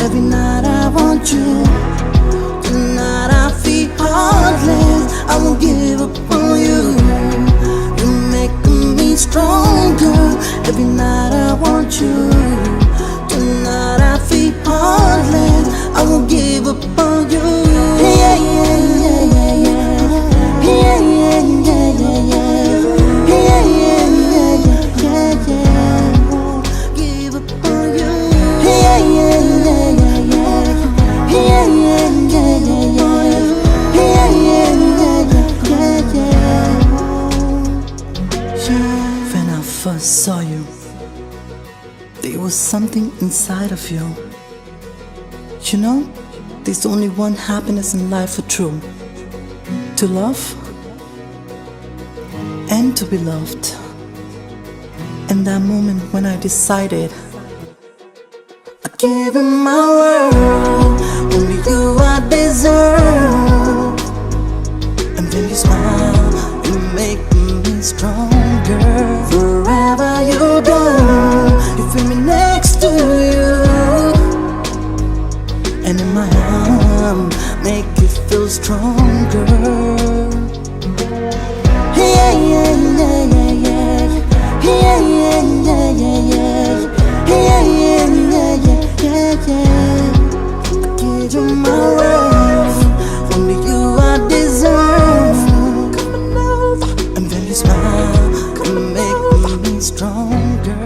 Every night I want you. Tonight I feel heartless. I won't give up on you. You're making me stronger. Every night I want you. Tonight I feel heartless. I won't give up on you. Yeah, yeah, yeah, yeah, yeah. Yeah, yeah, yeah, yeah, yeah. Yeah, yeah, yeah, yeah, yeah, yeah. Won't give up on you. Yeah, yeah, yeah, yeah, yeah. Yeah, yeah, yeah, yeah, yeah. Yeah, yeah, yeah, yeah, yeah. When I first saw you, there was something inside of you. You know, there's only one happiness in life for true: to love and to be loved. And that moment when I decided, I gave you my world, only you I deserve. And when you smile, you make me stronger. Wherever you go, you feel me next to you. And in my arm, make you feel stronger. Yeah, yeah, yeah, yeah, yeah. Yeah, yeah, yeah, yeah, yeah. Yeah, yeah, yeah, yeah, yeah, yeah. I give you my world, only you I deserve. Come on, and when you smile, you make me stronger.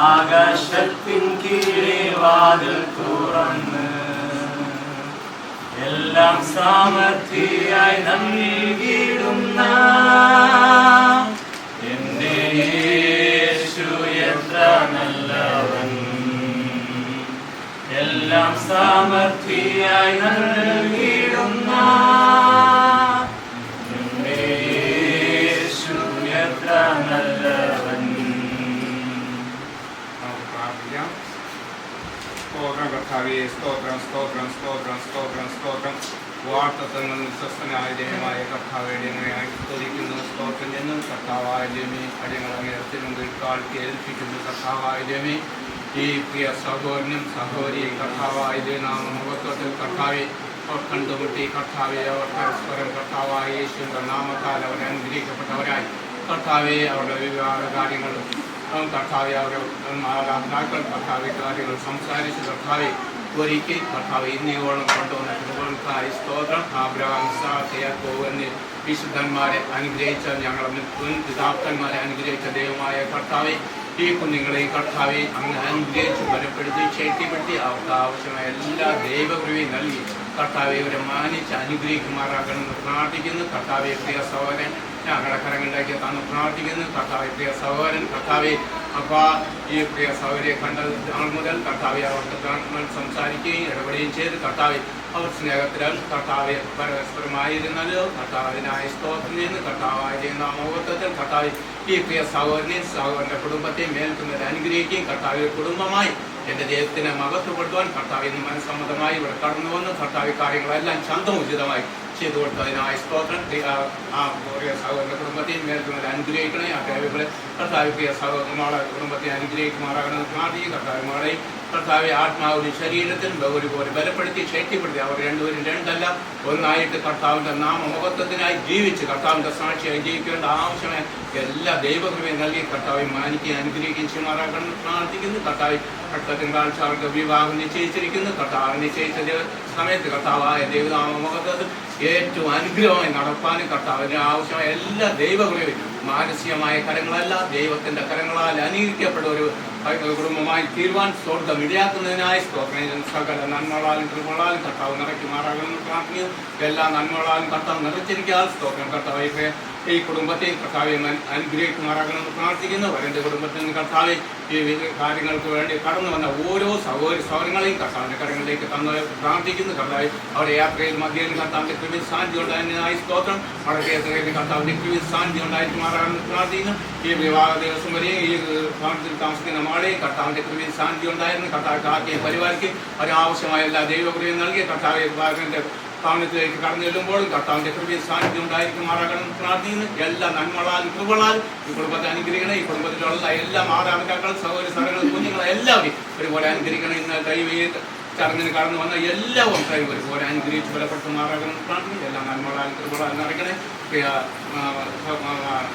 ആകാശത്തിൻ കീഴെ വാതിൽ തുറന്ന് എല്ലാം സമൃദ്ധിയായി നൽകിയിടുന്ന എന്റെ യേശു എത്ര നല്ലവൻ. എല്ലാം സമൃദ്ധിയായി നൽകിയിടുന്ന എന്റെ യേശു എത്ര നല്ലവൻ. സ്തോത്രം കർത്താവേ, സ്തോത്രം സ്തോത്രം സ്തോത്രം സ്തോത്രം സ്തോത്രം. വാർത്തത്തിൽ നിന്ന് വിശ്വസ്തനായ ദൈവമായ കർത്താവെ ഞങ്ങളെ സ്തുതിക്കുന്നു. സ്തോത്രം എന്നും കർത്താവായ ദൈവമേ, അടിയങ്ങൾ അങ്ങേയത്തിന് മുമ്പിൽ കാഴ്ച ഏൽപ്പിക്കുന്നു. കർത്താവായ ദൈവമേ, ഈ പ്രിയ സഹോദരനും സഹോദരിയും കർത്താവായ ദൈവനാമ മഹത്വത്തിൽ കർത്താവെ അവർ കണ്ടുമുട്ടി. കർത്താവെ, അവർ പരസ്പരം കർത്താവായ യേശുവിൻ്റെ നാമത്താൽ അവർ അനുഗ്രഹിക്കപ്പെട്ടവരായി. കർത്താവെ, അവരുടെ വിവാഹ കാര്യങ്ങളും കർത്താവെ, അവരുടെ മാതാപിതാക്കൾ കർത്താവെ കാര്യങ്ങൾ സംസാരിച്ച് കർത്താവെ ഒരിക്കൽ കർത്താവ് ഇന്നയോളം കൊണ്ടുവന്ന കൃപകൾക്കായി സ്തോത്രം. അബ്രഹാം, ഇസ്ഹാക്ക്, യാക്കോബ് എന്നീ വിശുദ്ധന്മാരെ അനുഗ്രഹിച്ച ഞങ്ങളുടെ മുൻ പിതാക്കന്മാരെ അനുഗ്രഹിച്ച ദൈവമായ കർത്താവെ, ഈ കുഞ്ഞുങ്ങളെ കർത്താവെ അങ്ങ് അനുഗ്രഹിച്ച് ബലപ്പെടുത്തി ശക്തിപ്പെടുത്തി അവർക്ക് ആവശ്യമായ എല്ലാ ദൈവകൃപയും നൽകി കർത്താവെ ഇവരെ മാനിച്ച് അനുഗ്രഹിക്കുമാറാക്കണമെന്ന് പ്രാർത്ഥിക്കുന്നു. കർത്താവെ, പ്രിയ സഹോദരൻ ഞങ്ങളുടെ കരങ്ങളിലേക്ക് തന്ന് പ്രാർത്ഥിക്കുന്നു. കർത്താവെ, പ്രിയ സഹോദരൻ കർത്താവെ അപ്പ ഈ പ്രിയ സഹോദരിയെ കണ്ട നാൾ മുതൽ കർത്താവെ അവർക്ക് സംസാരിക്കുകയും ഇടപെടുകയും ചെയ്ത് കർത്താവെ അവർ സ്നേഹത്തിലും കർത്താവെ പരസ്പരമായിരുന്നല്ലോ. കർത്താവിനായ സ്തോത്രം ചെയ്യുന്നു. കർത്താവായ ചെയ്യുന്ന മുഹൂർത്തത്തിൽ കർത്താവ് ഈ പ്രിയ സഹോദരനെയും സഹോദരൻ്റെ കുടുംബത്തെയും മേൽക്കുന്നത് അനുഗ്രഹിക്കുകയും കർത്താവിന്റെ കുടുംബമായി എൻ്റെ ദൈവത്തിനെ മഹത്വപ്പെടുത്തുവാൻ കർത്താവ് ഇന്ന് മനസ്സമ്മതമായി ഇവിടെ കടന്നു വന്ന് കർത്താവ് കാര്യങ്ങളെല്ലാം ശാന്തമുചിതമായി ചെയ്തു കൊടുത്തതിനായ സ്തോത്രം. ആ പ്രിയ സഹോദരൻ്റെ കുടുംബത്തെയും മേൽക്കുന്നത് അനുഗ്രഹിക്കണേ. ആ കഴിവുകളെ കർത്താവ് പ്രിയ സഹോദരന്മാരുടെ കുടുംബത്തെ അനുഗ്രഹിക്കുമാറാകണമെന്ന് പ്രാർത്ഥിക്കും. കർത്താവിമാരെയും കർത്താവെ ആത്മാവിനും ശരീരത്തിലും ഒരുപോലെ ബലപ്പെടുത്തി ശക്തിപ്പെടുത്തി അവർ രണ്ടുപേരും രണ്ടല്ല ഒന്നായിട്ട് കർത്താവിൻ്റെ നാമമഹത്വത്തിനായി ജീവിച്ച് കർത്താവിൻ്റെ സാക്ഷിയായി ജീവിക്കേണ്ട ആവശ്യമായ എല്ലാ ദൈവകൃപയും നൽകി കർത്താവെ മാനിക്കുകയും അനുഗ്രഹിക്കുകയും ചെയ്യുമാറാക്കണം പ്രാർത്ഥിക്കുന്നു. കർത്താവ് അടുത്ത തിങ്കളാഴ്ച അവർക്ക് വിവാഹം നിശ്ചയിച്ചിരിക്കുന്നു. കർത്താവ് നിശ്ചയിച്ച സമയത്ത് കർത്താവായ ദൈവനാമമഹത്വത്തിൽ ഏറ്റവും അനുഗ്രഹമായി നടപ്പാനും കർത്താവിന് ആവശ്യമായ എല്ലാ ദൈവകൃപയും മാനസികമായ കരങ്ങളല്ല ദൈവത്തിൻ്റെ കരങ്ങളാൽ അനുകരിക്കപ്പെട്ട ഒരു കുടുംബമായി തീരുവാൻ സ്വർഗം ഇടയാക്കുന്നതിനായി സ്തോത്രം. സകല നന്മകളാലും കൃപകളാലും കർത്താവ് നിറയ്ക്കുമാറാകണമെന്ന് പ്രാർത്ഥിക്കുന്നു. എല്ലാ നന്മകളാലും കർത്താവ് നിറച്ചിരിക്കാൻ സ്തോത്രം. കർത്താവ് ഈ കുടുംബത്തെയും കർത്താവെ അനുഗ്രഹിക്കുമാറാകണമെന്ന് പ്രാർത്ഥിക്കുന്നു. വരൻ്റെ കുടുംബത്തിൽ നിന്ന് കർത്താവെ ഈ കാര്യങ്ങൾക്ക് വേണ്ടി കടന്നു വന്ന ഓരോ സൗകര്യങ്ങളെയും കർത്താവിൻ്റെ കരങ്ങളിലേക്ക് തന്ന് പ്രാർത്ഥിക്കുന്നു. കർത്താവ് അവരുടെ യാത്രയിൽ മധ്യയിൽ കർത്താവിൻ്റെ കൃപയിൽ സാന്നിധ്യം ഉണ്ടായതിനായി സ്തോത്രം. വടക്കേത്രയിൽ കർത്താവിൻ്റെ കൃപയിൽ സാന്നിധ്യം ഉണ്ടായിരിക്കുമാറാകണമെന്ന് പ്രാർത്ഥിക്കുന്നു. ഈ വിവാഹ ദിവസം വരെയും ഈ ഭവനത്തിൽ താമസിക്കുന്ന മാളെയും കർത്താവിൻ്റെ കൃപയിൽ സാന്നിധ്യം ഉണ്ടായിരുന്നു. കർത്താവ് കാക്കുകയും പരിപാലിക്കുകയും അതിനാവശ്യമായ എല്ലാ ദൈവകൃപയും നൽകി കർത്താവ് ഭവനത്തിലേക്ക് കടന്നു ചെല്ലുമ്പോഴും കർത്താവിൻ്റെ കൃപയിൽ സാന്നിധ്യം ഉണ്ടായിരിക്കുമാറാകണം പ്രാർത്ഥിക്കുന്നു. എല്ലാ നന്മകളാലും കൃപകളാലും ഈ കുടുംബത്തെ അനുഗ്രഹിക്കണം. ഈ കുടുംബത്തിലുള്ള എല്ലാ മാതാപിതാക്കൾ സഹോദരി സഹോദരങ്ങൾ കുഞ്ഞുങ്ങളെ എല്ലാവരും ഒരുപോലെ അനുഗ്രഹിക്കണം. ഇന്ന് ദൈവീയ ചടങ്ങിന് കടന്നു വന്ന എല്ലാവരും ഒരുപോലെ അനുഗ്രഹിച്ച് ബലപ്പെടുത്തുമാറാകണം പ്രാർത്ഥിക്കുന്നു. എല്ലാ നന്മകളാലും കൃപകളാലും നിറയ്ക്കണേ.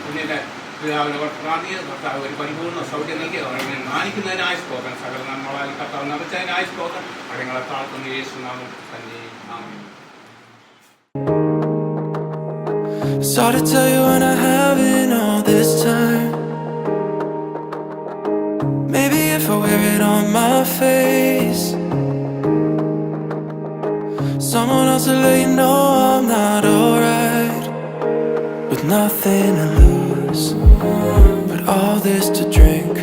കുഞ്ഞിൻ്റെ പിതാവിനോട് പ്രാർത്ഥിക്കുക. കർത്താവ് ഒരു പരിപൂർണ്ണ സൗഖ്യം നൽകി അവരെ മാനിക്കുന്നതിനായി സ്തോത്രം. സകല നന്മകളാലും കർത്താവ് നിറച്ചതിനായി സ്തോത്രം. അടങ്ങളെ താഴ്ത്തുന്ന യേശുനാമം തന്നെ. ആമേൻ. Sorry to tell you when I haven't all this time. Maybe if I wear it on my face, someone else will let you know I'm not alright. With nothing to lose, but all this to drink.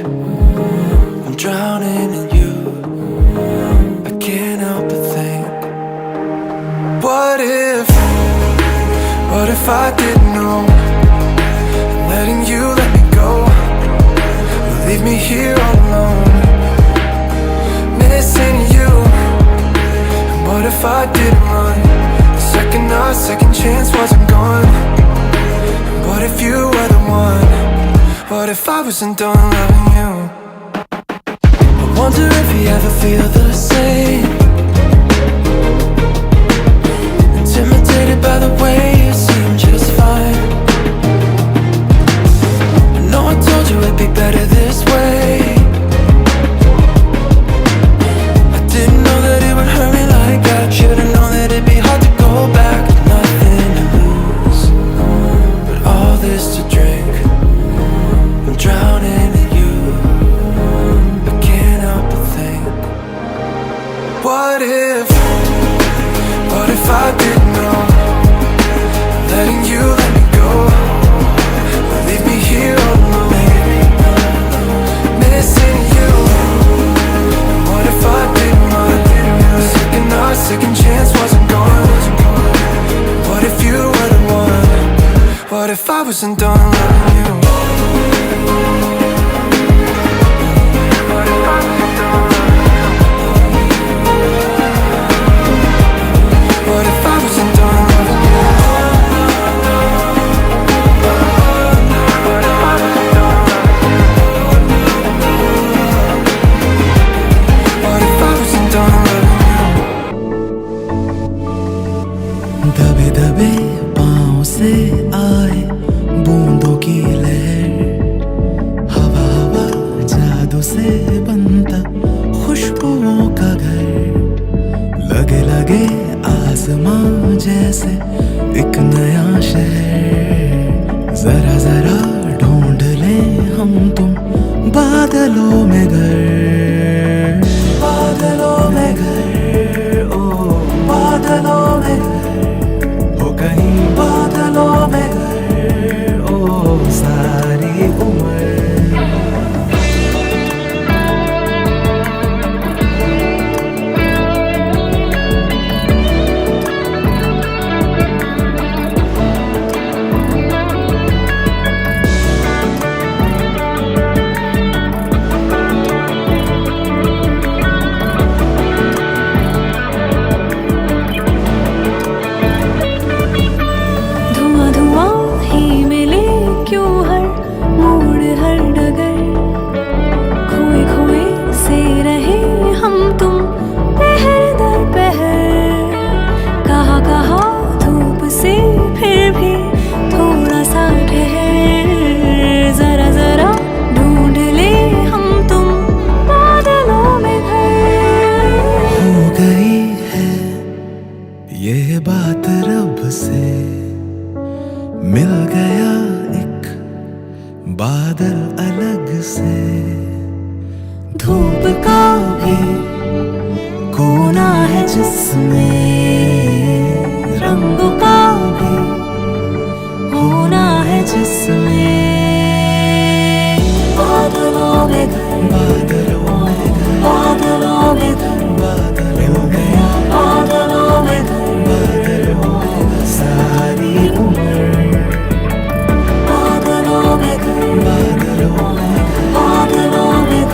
I'm drowning in you, I can't help but think, what if I didn't know, letting you let me go, you'll leave me here all alone, missing you. And what if I didn't run, the second our second chance wasn't gone? And what if you were the one, what if I wasn't done loving you? I wonder if you ever feel the same, intimidated by the way you seem just fine. I know I told you it'd be better this way. I didn't know that it would hurt me like that. Should've known that it'd be hard to go back. Nothing to lose, but all this to drink. I'm drowning in you, I can't help but think, what if I didn't know, letting you let me go, leave me here all alone, missing you. And what if I didn't run, our second chance wasn't gone? What if you were the one, what if I wasn't done loving you? What if I wasn't done loving you? What if I wasn't done loving you? What if I wasn't done loving you? What if I wasn't done loving you? दबे दबे पाँव से आए बूंदों की लहर, हवा हवा जादू से बनता खुशबुओं का घर, लगे लगे आसमां जैसे एक नया शहर, जरा जरा ढूंढ लें हम तुम बादलों में घर, बादलों में घर, ओ बादलों में घर, हो कहीं बादलों में घर, ओ सारी उम्र। रब से मिल गया एक बादल अलग से। धूप का भी कोना है जिसमें रंगों का भी होना है जिसमें। बादलों में घर, बादलों में घर, बादलों में घर, बादलों में बादलों में घर, बादलों में सारी उम्र। बादलों में घर, बादलों में बादलों में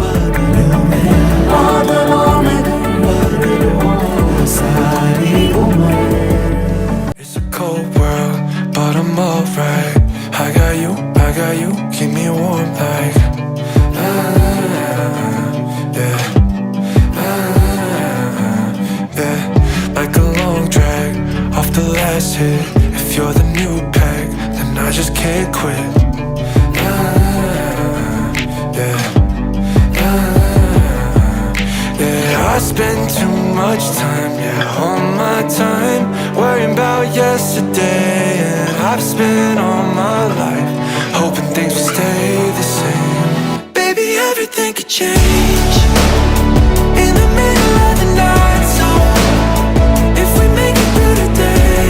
बादलों में बादलों में बादलों में सारी उम्र। It's a cold world, but I'm alright. I got you, keep me warm like yeah, yeah. Like a long drag off the last hit. If you're the new pack, then I just can't quit. Yeah, yeah. I spend too much time, yeah, all my time worrying about yesterday. And I've spent all my life hoping things will stay the same. Baby, everything could change in the middle of the night. So if we make it through the day,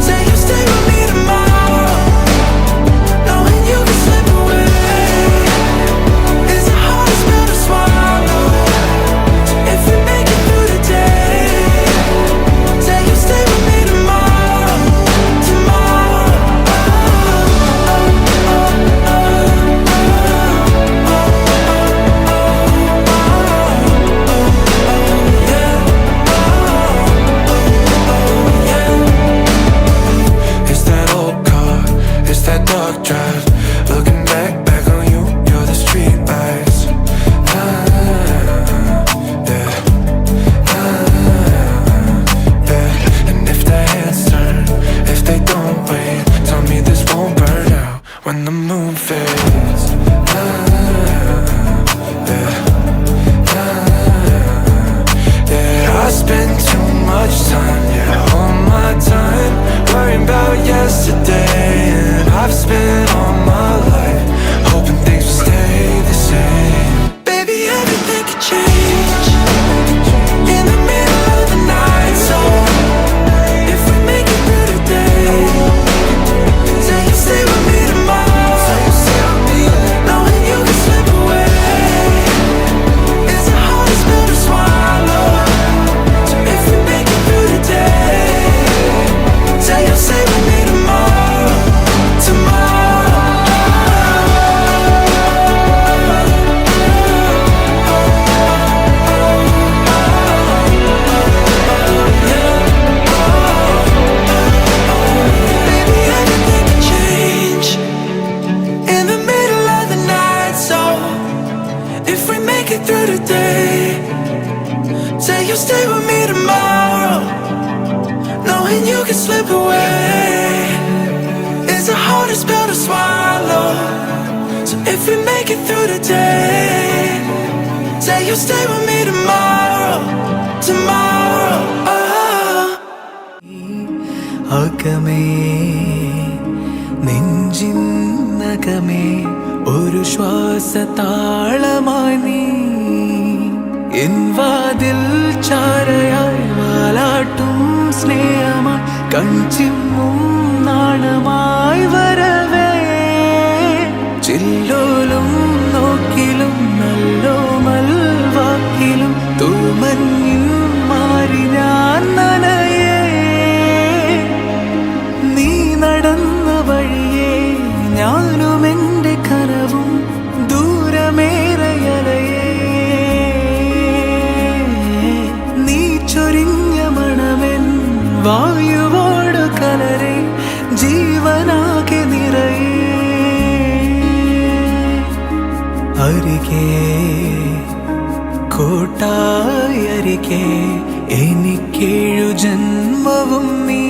say you stay with me tomorrow, knowing you can slip away is the hardest pill to swallow. So if we make it through the day, say you stay with me tomorrow, tomorrow. It's that old car, it's that dark drive. Looking back on you, you're the street lights. Yeah, yeah. And if the hands turn, if they don't wait, tell me this won't burn out when the moon fades. Yeah, yeah. I spend too much time, yeah, all my time worrying about yesterday. And I've spent all my life hoping things will stay the same. Baby, everything could change in the middle of the night. So if we make it through the day, say you stay with me tomorrow, knowing you can slip away is the hardest pill to swallow. So if we make it through the day, say you'll stay with me tomorrow, tomorrow. Baby, everything can change in the middle of the night. So if we make it through the day, say you'll stay with me tomorrow, knowing you can slip away is the hardest pill to swallow. So if we make it through the day, say you'll stay with me tomorrow, tomorrow. അകമേ നെഞ്ചിന്നകമേ ഒരു ശ്വാസതാളമായി നീ N വാതിൽ ചാരയായി വാലാട്ടും സ്നേഹമായി കൺചിമ്മും നാണമായി വരവേ ചില്ലോലും നോക്കിലും നല്ലോമൽ വാക്കിലും തൂമഞ്ഞിൻ മാറി ഞാൻ നനയേ നീ നടന്ന വഴിയേ ഞാനും എൻ്റെ കനവും ദൂരമേറയലയേ നീ ചൊരിഞ്ഞ മണമെൻ വായുവോട് കലരെ ജീവനാകെ നിറയേ അരികെ കൂട്ടായി അരികെ എനിക്കേഴു ജന്മവും നീ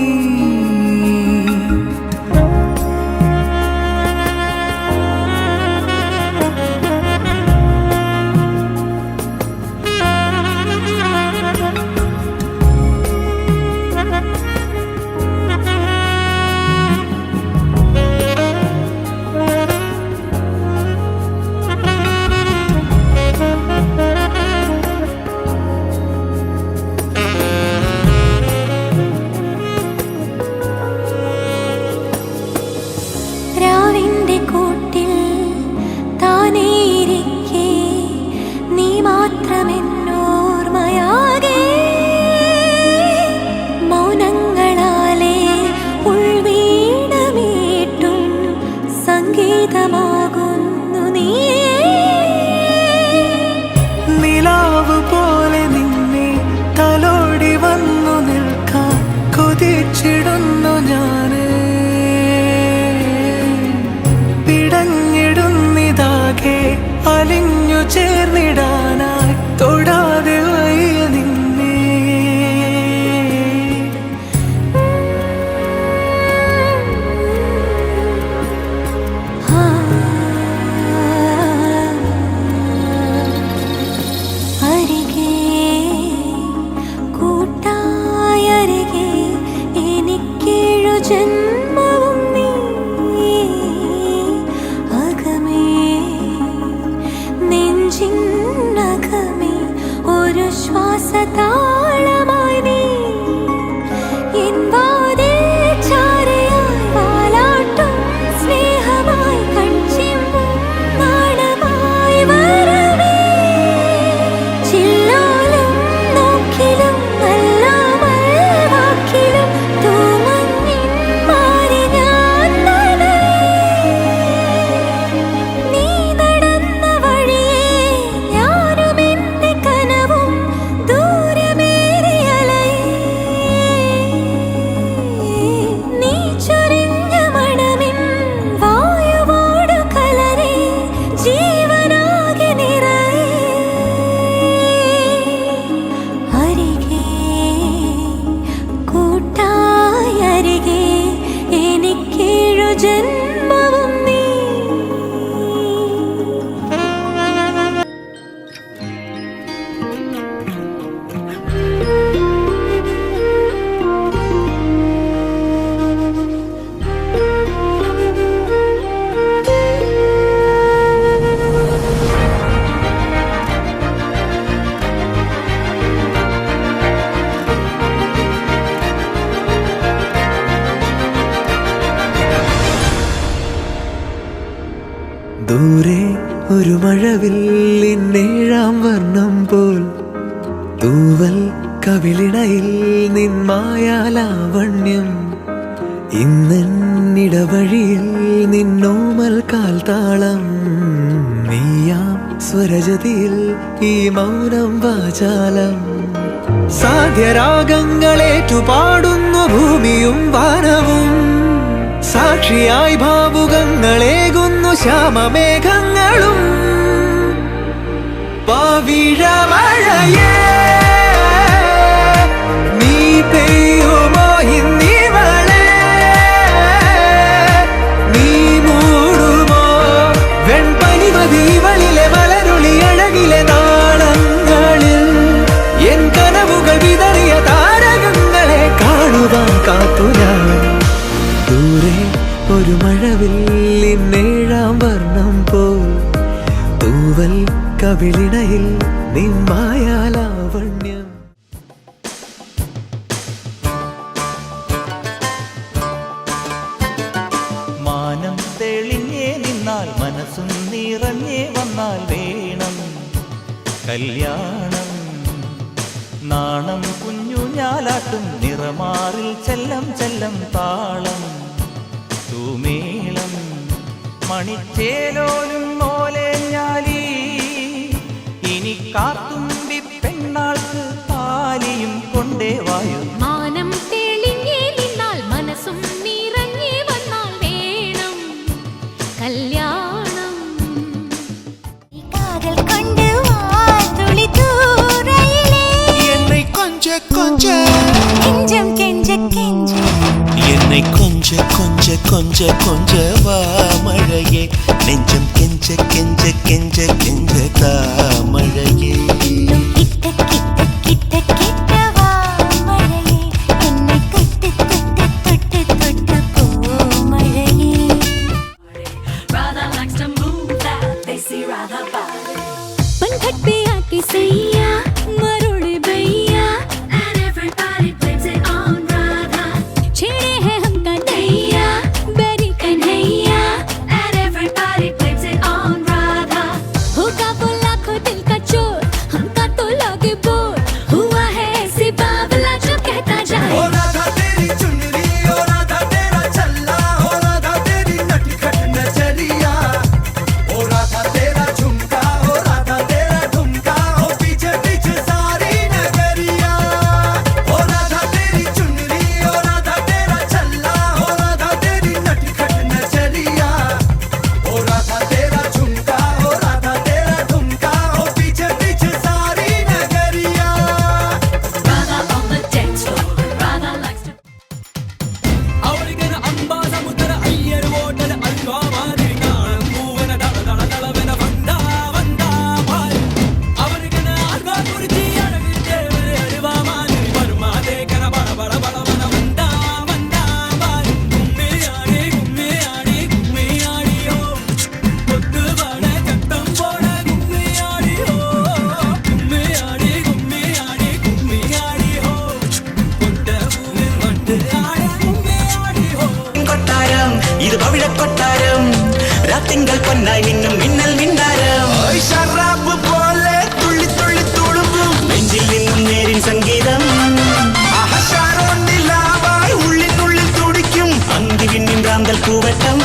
കൊതിച്ചിടുന്നു ഞാന് പിടഞ്ഞിടുന്നിതാകെ അലിഞ്ഞു ചേർന്നിടാനായി തൊടാതെ വയ്യ നിന്നെ ജന്മവും നീ അകമേ നെഞ്ചിനകമേ ഒരു ശ്വാസതാളമായി നീ എൻ വാതിൽ ചാരയായി വാലാട്ടും സ്നേഹമായി കൺചിമ്മും നാണമായി വരവേ ചില്ലോലും നോക്കിലും അല്ലാമൽ വാക്കിലും ജന്മവും നീ ദൂരെ ഒരു മഴവില്ലിന്നേഴാം വർണ്ണം പോൽ തൂവൽ കവിളിണയിൽ നിന്മായാലാവണ്യം ഇന്നിടവഴിയിൽ നിന്നോമൽ കാൽത്താളം നീയാം സ്വരജതിയിൽ ഈ മൗനം വാചാലം സാധ്യരാഗങ്ങളേറ്റുപാടുന്നു ഭൂമിയും വാനവും സാക്ഷിയായി ഭാവുകങ്ങളേകുന്നു ശ്യാമമേഘങ്ങളും പവിഴമഴയേ നീ പെയ്യുമോ ഇന്നിവളെ നീ മൂടുമോ വെൺപനിമതിവളിലെ മലരുളി അഴകിലെ നാളങ്ങളിൽ എൻ കനവുകൾ വിതറിയ താരകങ്ങളെ കാണുവാൻ കാത്തുരാൻ ദൂരെ ഒരു മഴവില്ലിന്നേഴാം വർണ്ണം പോൽ തൂവൽ കവിളിണയിൽ നിന്മായാലാവണ്യം മാനം തെളിഞ്ഞേ നിന്നാൽ മനസ്സും നിറഞ്ഞേ വന്നാൽ വേണം കല്യാണം നാണം കുഞ്ഞു ഞാലാട്ടും നിറമാറിൽ ചെല്ലം ചെല്ലം താളം തൂമേളം മണിച്ചേലോലും മോലേഞ്ഞാലി ഇനി കാത്തുമ്പി പെണ്ണാൾക്ക് താലിയും കൊണ്ടേ വായു മാനം തെളിഞ്ഞേ നിന്നാൽ മനസ്സും നിറഞ്ഞേ വന്നാൽ വേണം കല്യാണം കാതൽ കൊണ്ട് വാതുളി തൂറയിലേ என்னை கொஞ்ச கொஞ்ச കെഞ്ചം കെഞ്ച കെഞ്ച என்னை கொஞ்ச கொஞ்ச கொஞ்ச கொஞ்ச வா மழையே நெஞ்சம் கெஞ்ச கெஞ்ச கெஞ்ச கெஞ்ச தா மழையே കിട്ട കിട്ട കിട്ട കിട്ട വാ മഴയേ എന്നെ തൊട്ട് തൊട്ട് തൊട്ട് തൊട്ട് പോ മഴയേ Radha likes to move that they see Radha body पंखट पे आके सैया मरोड़े भैया and everybody blames it on Radha छेड़े है हमका नैया बेरी Kanhaiya and everybody blames it on Radha होगा वो लाखों दिल का चोर हमका തിങ്കൾ പൊന്നായി മിന്നും മിന്നൽ മിന്നാരം ഷറാബ് പോലെ തുള്ളി തുള്ളി തുളുമ്പും നെഞ്ചിൽ നിന്നും നേരിൻ സംഗീതം നിലാവായി ഉള്ളിനുള്ളിൽ തുടിക്കും അന്തി പിന്നിൻ റാന്തൽ പൂവട്ടം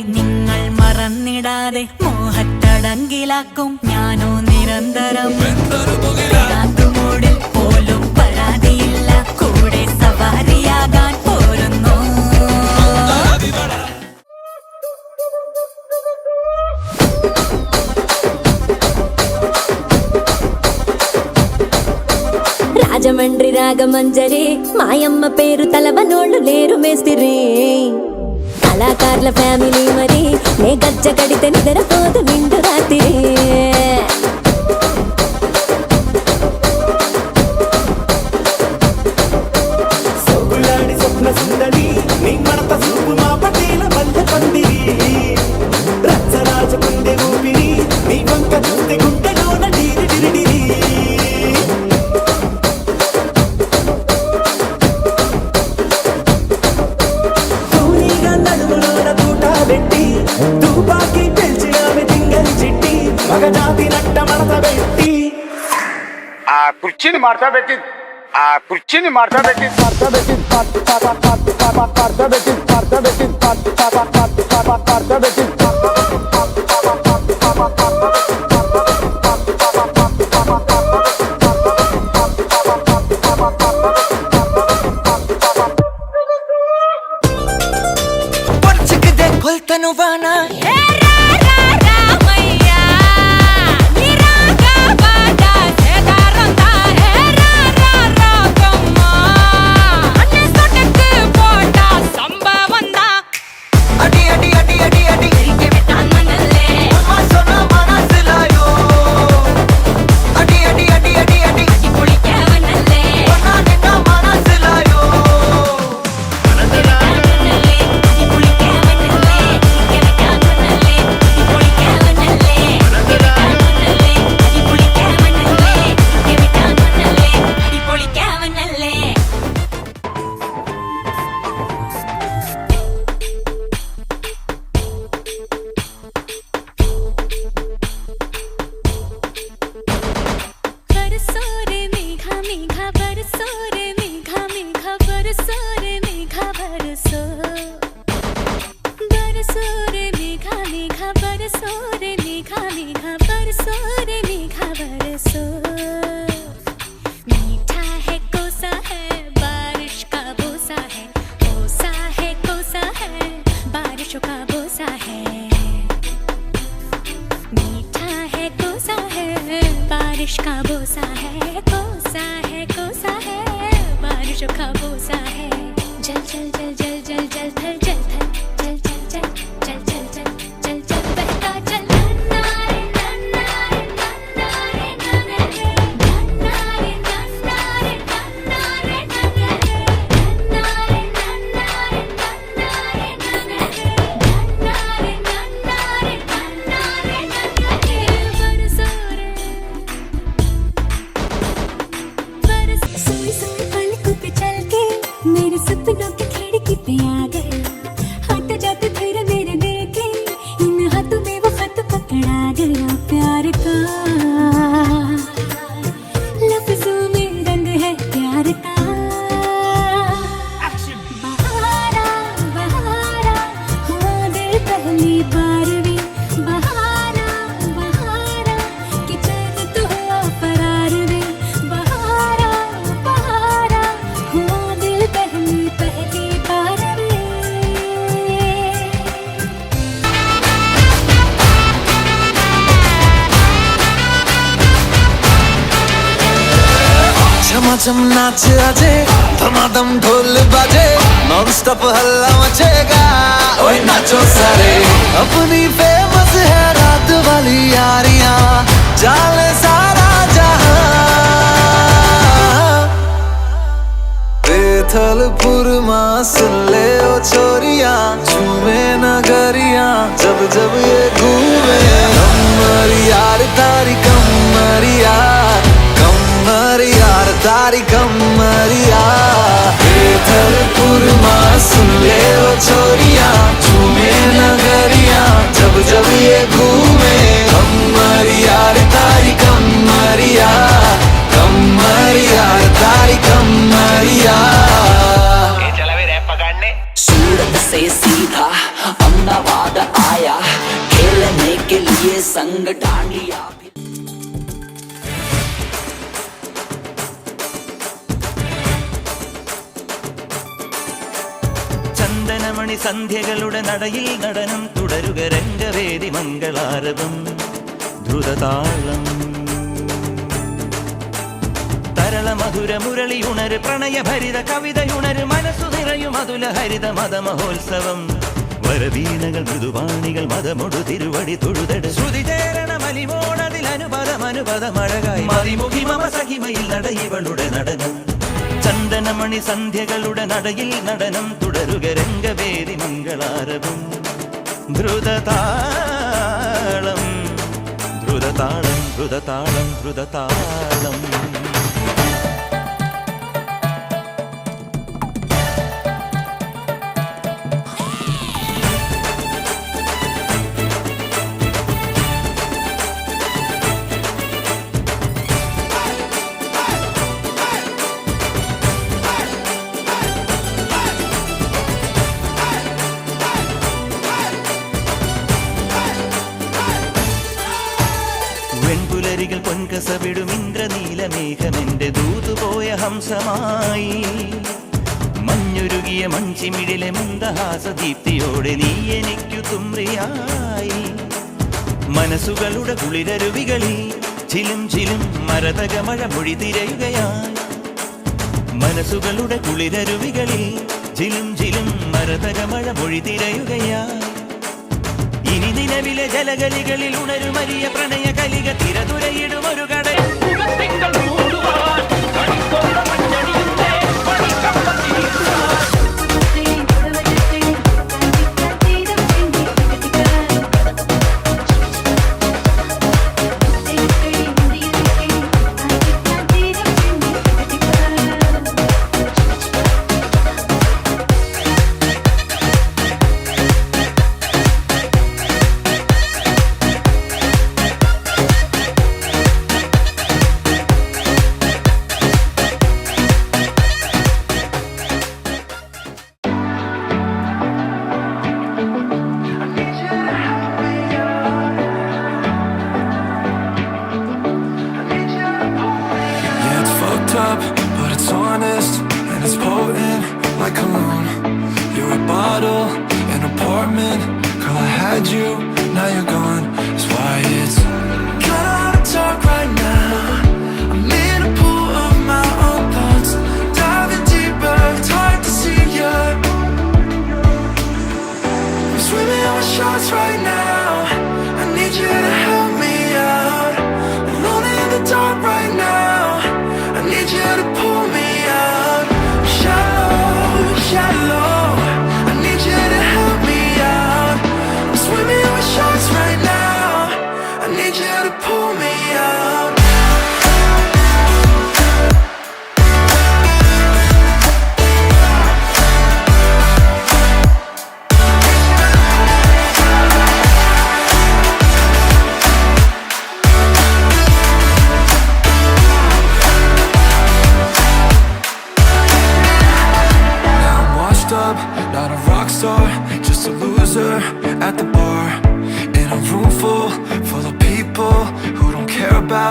നിങ്ങൾ മറന്നിടാതെ മോഹത്തടങ്കിലാക്കും ഞാനോ നിരന്തരം മൂടിൽ പോലും പരാതിയില്ല കൂടെ സവാരിയാകാൻ പോരുന്നു రాజమండ్రి రాగమంజరి మాయమ్మ పేరు తలవనోళ్ళు లేరు మేస్తిరి కళాకారుల ఫ్యామిలీ మరి నే గజ్జ కడితే నిద్రపోదు నిండు రాత్రి సోగులాడి స్వప్న సుందరి నీ మడత చూపు మా పటేల మధ్య పందిరి రచ్చరాజ కుందె ఊపిరి నీ వంక చూస్తే గుంటలోన డీరి డిరిడిరి తుపాకి పెంచినామె తింగని చిట్టి మగజాతి నట్ట మడత పెట్టి ఆ కుర్చీని మార్చా పెట్టి తనువానా అడి అడి అడి అడి అడి बरसो रे मेघा बरसो, मीठा है कोसा है बारिश का बोसा है, कोसा है कोसा है बारिशों का बोसा है, मीठा है कोसा है बारिश का बोसा है, कोसा है कोसा है बारिशों का बोसा है। जल जल जल जल जल जल थल जल थल जल जल जल जल जल जल जल जल बहता जल नन्ना रे नन्ना रे नन्ना रे नन्ना रे नन्ना रे नन्ना रे नन्ना रे नन्ना रे नन्ना रे नन्ना रे नन्ना रे नन्ना रे नन्ना रे नन्ना रे नन्ना रे नन्ना रे बरसो रे बरस सोई सोई पलकों पे चल के मेरे सपनों की खिड़की पे आ गए, हाथ जाते फिर मेरे दिल के इन हाथों में वो खत पकड़ा गया प्यार का, लफ्जों में रंग है प्यार का। बहारा बहारा हुआ दिल पहली बार भी, बहारा बहारा कि चैन तो हुआ फरार भी, बहारा बहारा हुआ दिल पहली पहली बार भी। झमाझम नाच आजे, धमाधम ढोल बाजे, नॉन स्टॉप हल्ला मचेगा, ओए नाचो सारे। अपनी फेमस है रात वाली यारियां, जाले सारा जहां। बेथलपुर मां सुन ले ओ छोरियां, झूमे नगरियां जब जब ये घूमे। कमर यार तारी कमरिया, कमर यार तारी कमरिया। बेथलपुर मां सुन ले ओ छोरियां, झूमे नगरियां जब जब ये घूमे। कमर यार तारी कमरिया, कमर यार तारी कमरिया। सूरत से सीधा अहमदाबाद आया, खेलने के लिए संग डांडिया। ചന്ദനമണി സന്ധ്യകളുടെ നടയിൽ നടനം തുടരുക, രംഗവേദി മംഗളാരവം ദ്രുതതാളം. തരള മധുര മുരളിയുണര് പ്രണയഭരിത കവിതയുണര്, മനസ്സു നിറയും അതുല ഹരിത മതമഹോത്സവം. വരവീണകൾ മൃദുവാണികൾ മതമൊടു തിരുവടി തൊഴുതട്, ശ്രുതി ചേരണ മലിമോണതിൽ അനുപദം അനുപദമഴകായി മതിമുഖി മമ സഹിമയിൽ നടയിവളുടെ നടനം. ചന്ദനമണി സന്ധ്യകളുടെ നടയിൽ നടനം തുടരുക, രംഗവേദി മംഗളാരവം ദ്രുതതാളം ദ്രുതതാളം ദ്രുതതാളം ദ്രുതതാളം. വെൺപുലരികൾ പൊൻകസവിടും ഇന്ദ്രനീലമേഘമെന്റെ ദൂതുപോയ ഹംസമായി. മഞ്ഞുരുകിയ മൺചിമിഴിലെ മന്ദഹാസദീപ്തിയോടെ നീ എനിക്കു തുമ്രിയായി. മനസ്സുകളുടെ കുളിരരുവികളിൽ ചിലും ചിലും മരതകമഴ മൊഴി തിരയുകയായി. മനസ്സുകളുടെ കുളിരരുവികളിൽ ചിലും ചിലും മരതകമഴ മൊഴി തിരയുകയായി. ഇനി നിലവിലെ ജലഗലികളിൽ ഉണരുമരിയ പ്രണയ കലിക തിരതുരയിടും ഒരു കടൽ.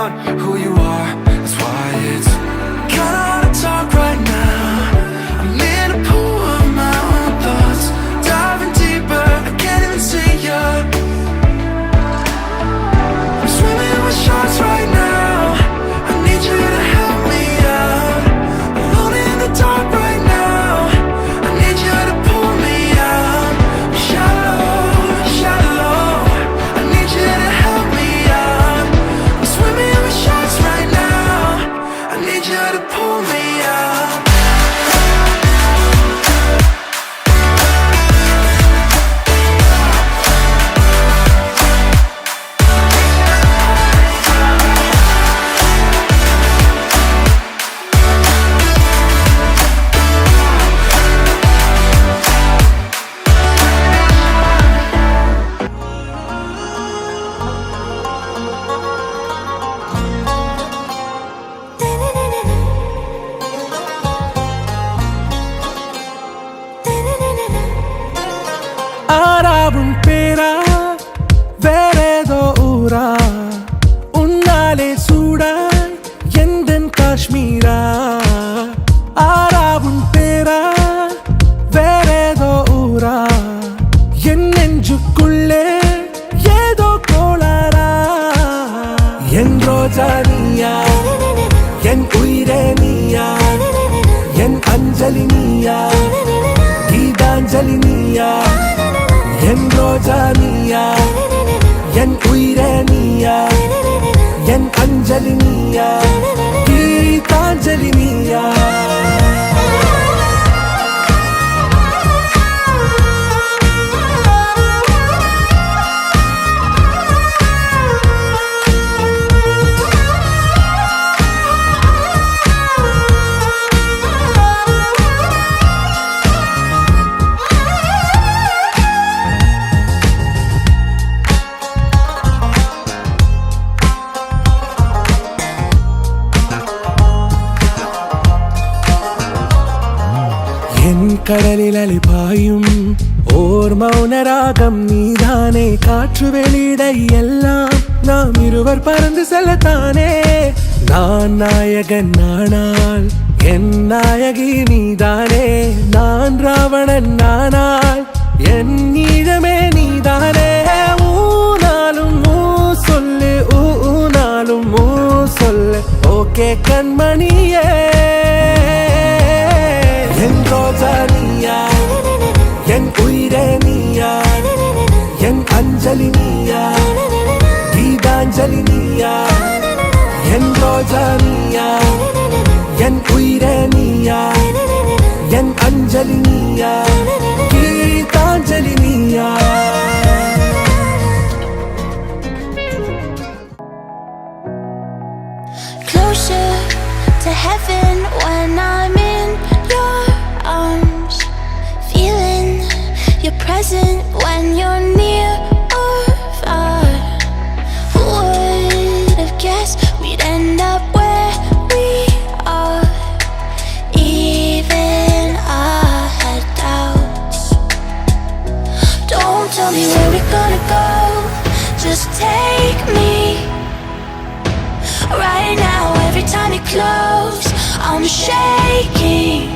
about who you are. That's why it's kinda hard to talk right now. I'm in a pool of my own thoughts, diving deeper, I can't even see you. I'm swimming with sharks right now, I need you to help me out. Alone in the dark right now, I need you to pull me out. I'm shallow, shallow, I need you to help me out. I'm swimming with sharks right now, I need you to pull me out. ആരാവും പേരാ വേറേതോ ഊരാ ഉന്നാലെ സൂടാൻ എന്തൻ കാശ്മീരാ ആരാവും പേരാ വേറേതോ ഊരാ N നെഞ്ചുക്കുള്ളേ ഏതോ കോളാരാ N ரோஜா நீயா என் உயிரே நீயா என் அஞ்சலி நீயா கீதாஞ்சலி நீயா என் ரோஜா நீயா என் உயிரே நீயா என் அஞ்சலி நீயா கீதாஞ்சலி நீயா கடலில் அலிபாயும் ஓர் மௌனராகம் நீதானே காற்று வெளியிட எல்லாம் நாம் இருவர் பறந்து செல்லத்தானே நான் நாயகன் நானால் என் நாயகி நீதானே நான் ராவணன் நானால் என் ஈழமே நீதானே ஊனாலும் ஊ சொல்லு ஊனாலும் ஊ சொல்லு ஓகே கண்மணியே என் ரோஜா நீயா என் உயிரே நீயா என் அஞ்சலி நீயா கீதாஞ்சலி நீயா என் ரோஜா நீயா என் உயிரே நீயா என் அஞ்சலி நீயா கீதாஞ்சலி நீயா Closer to heaven when I'm in your arms, feeling you're present when you're near or far. Who would have guessed we'd end up where we are? Even I had doubts. Don't tell me where we're gonna go, just take me. Right now, every time you close, I'm shaking.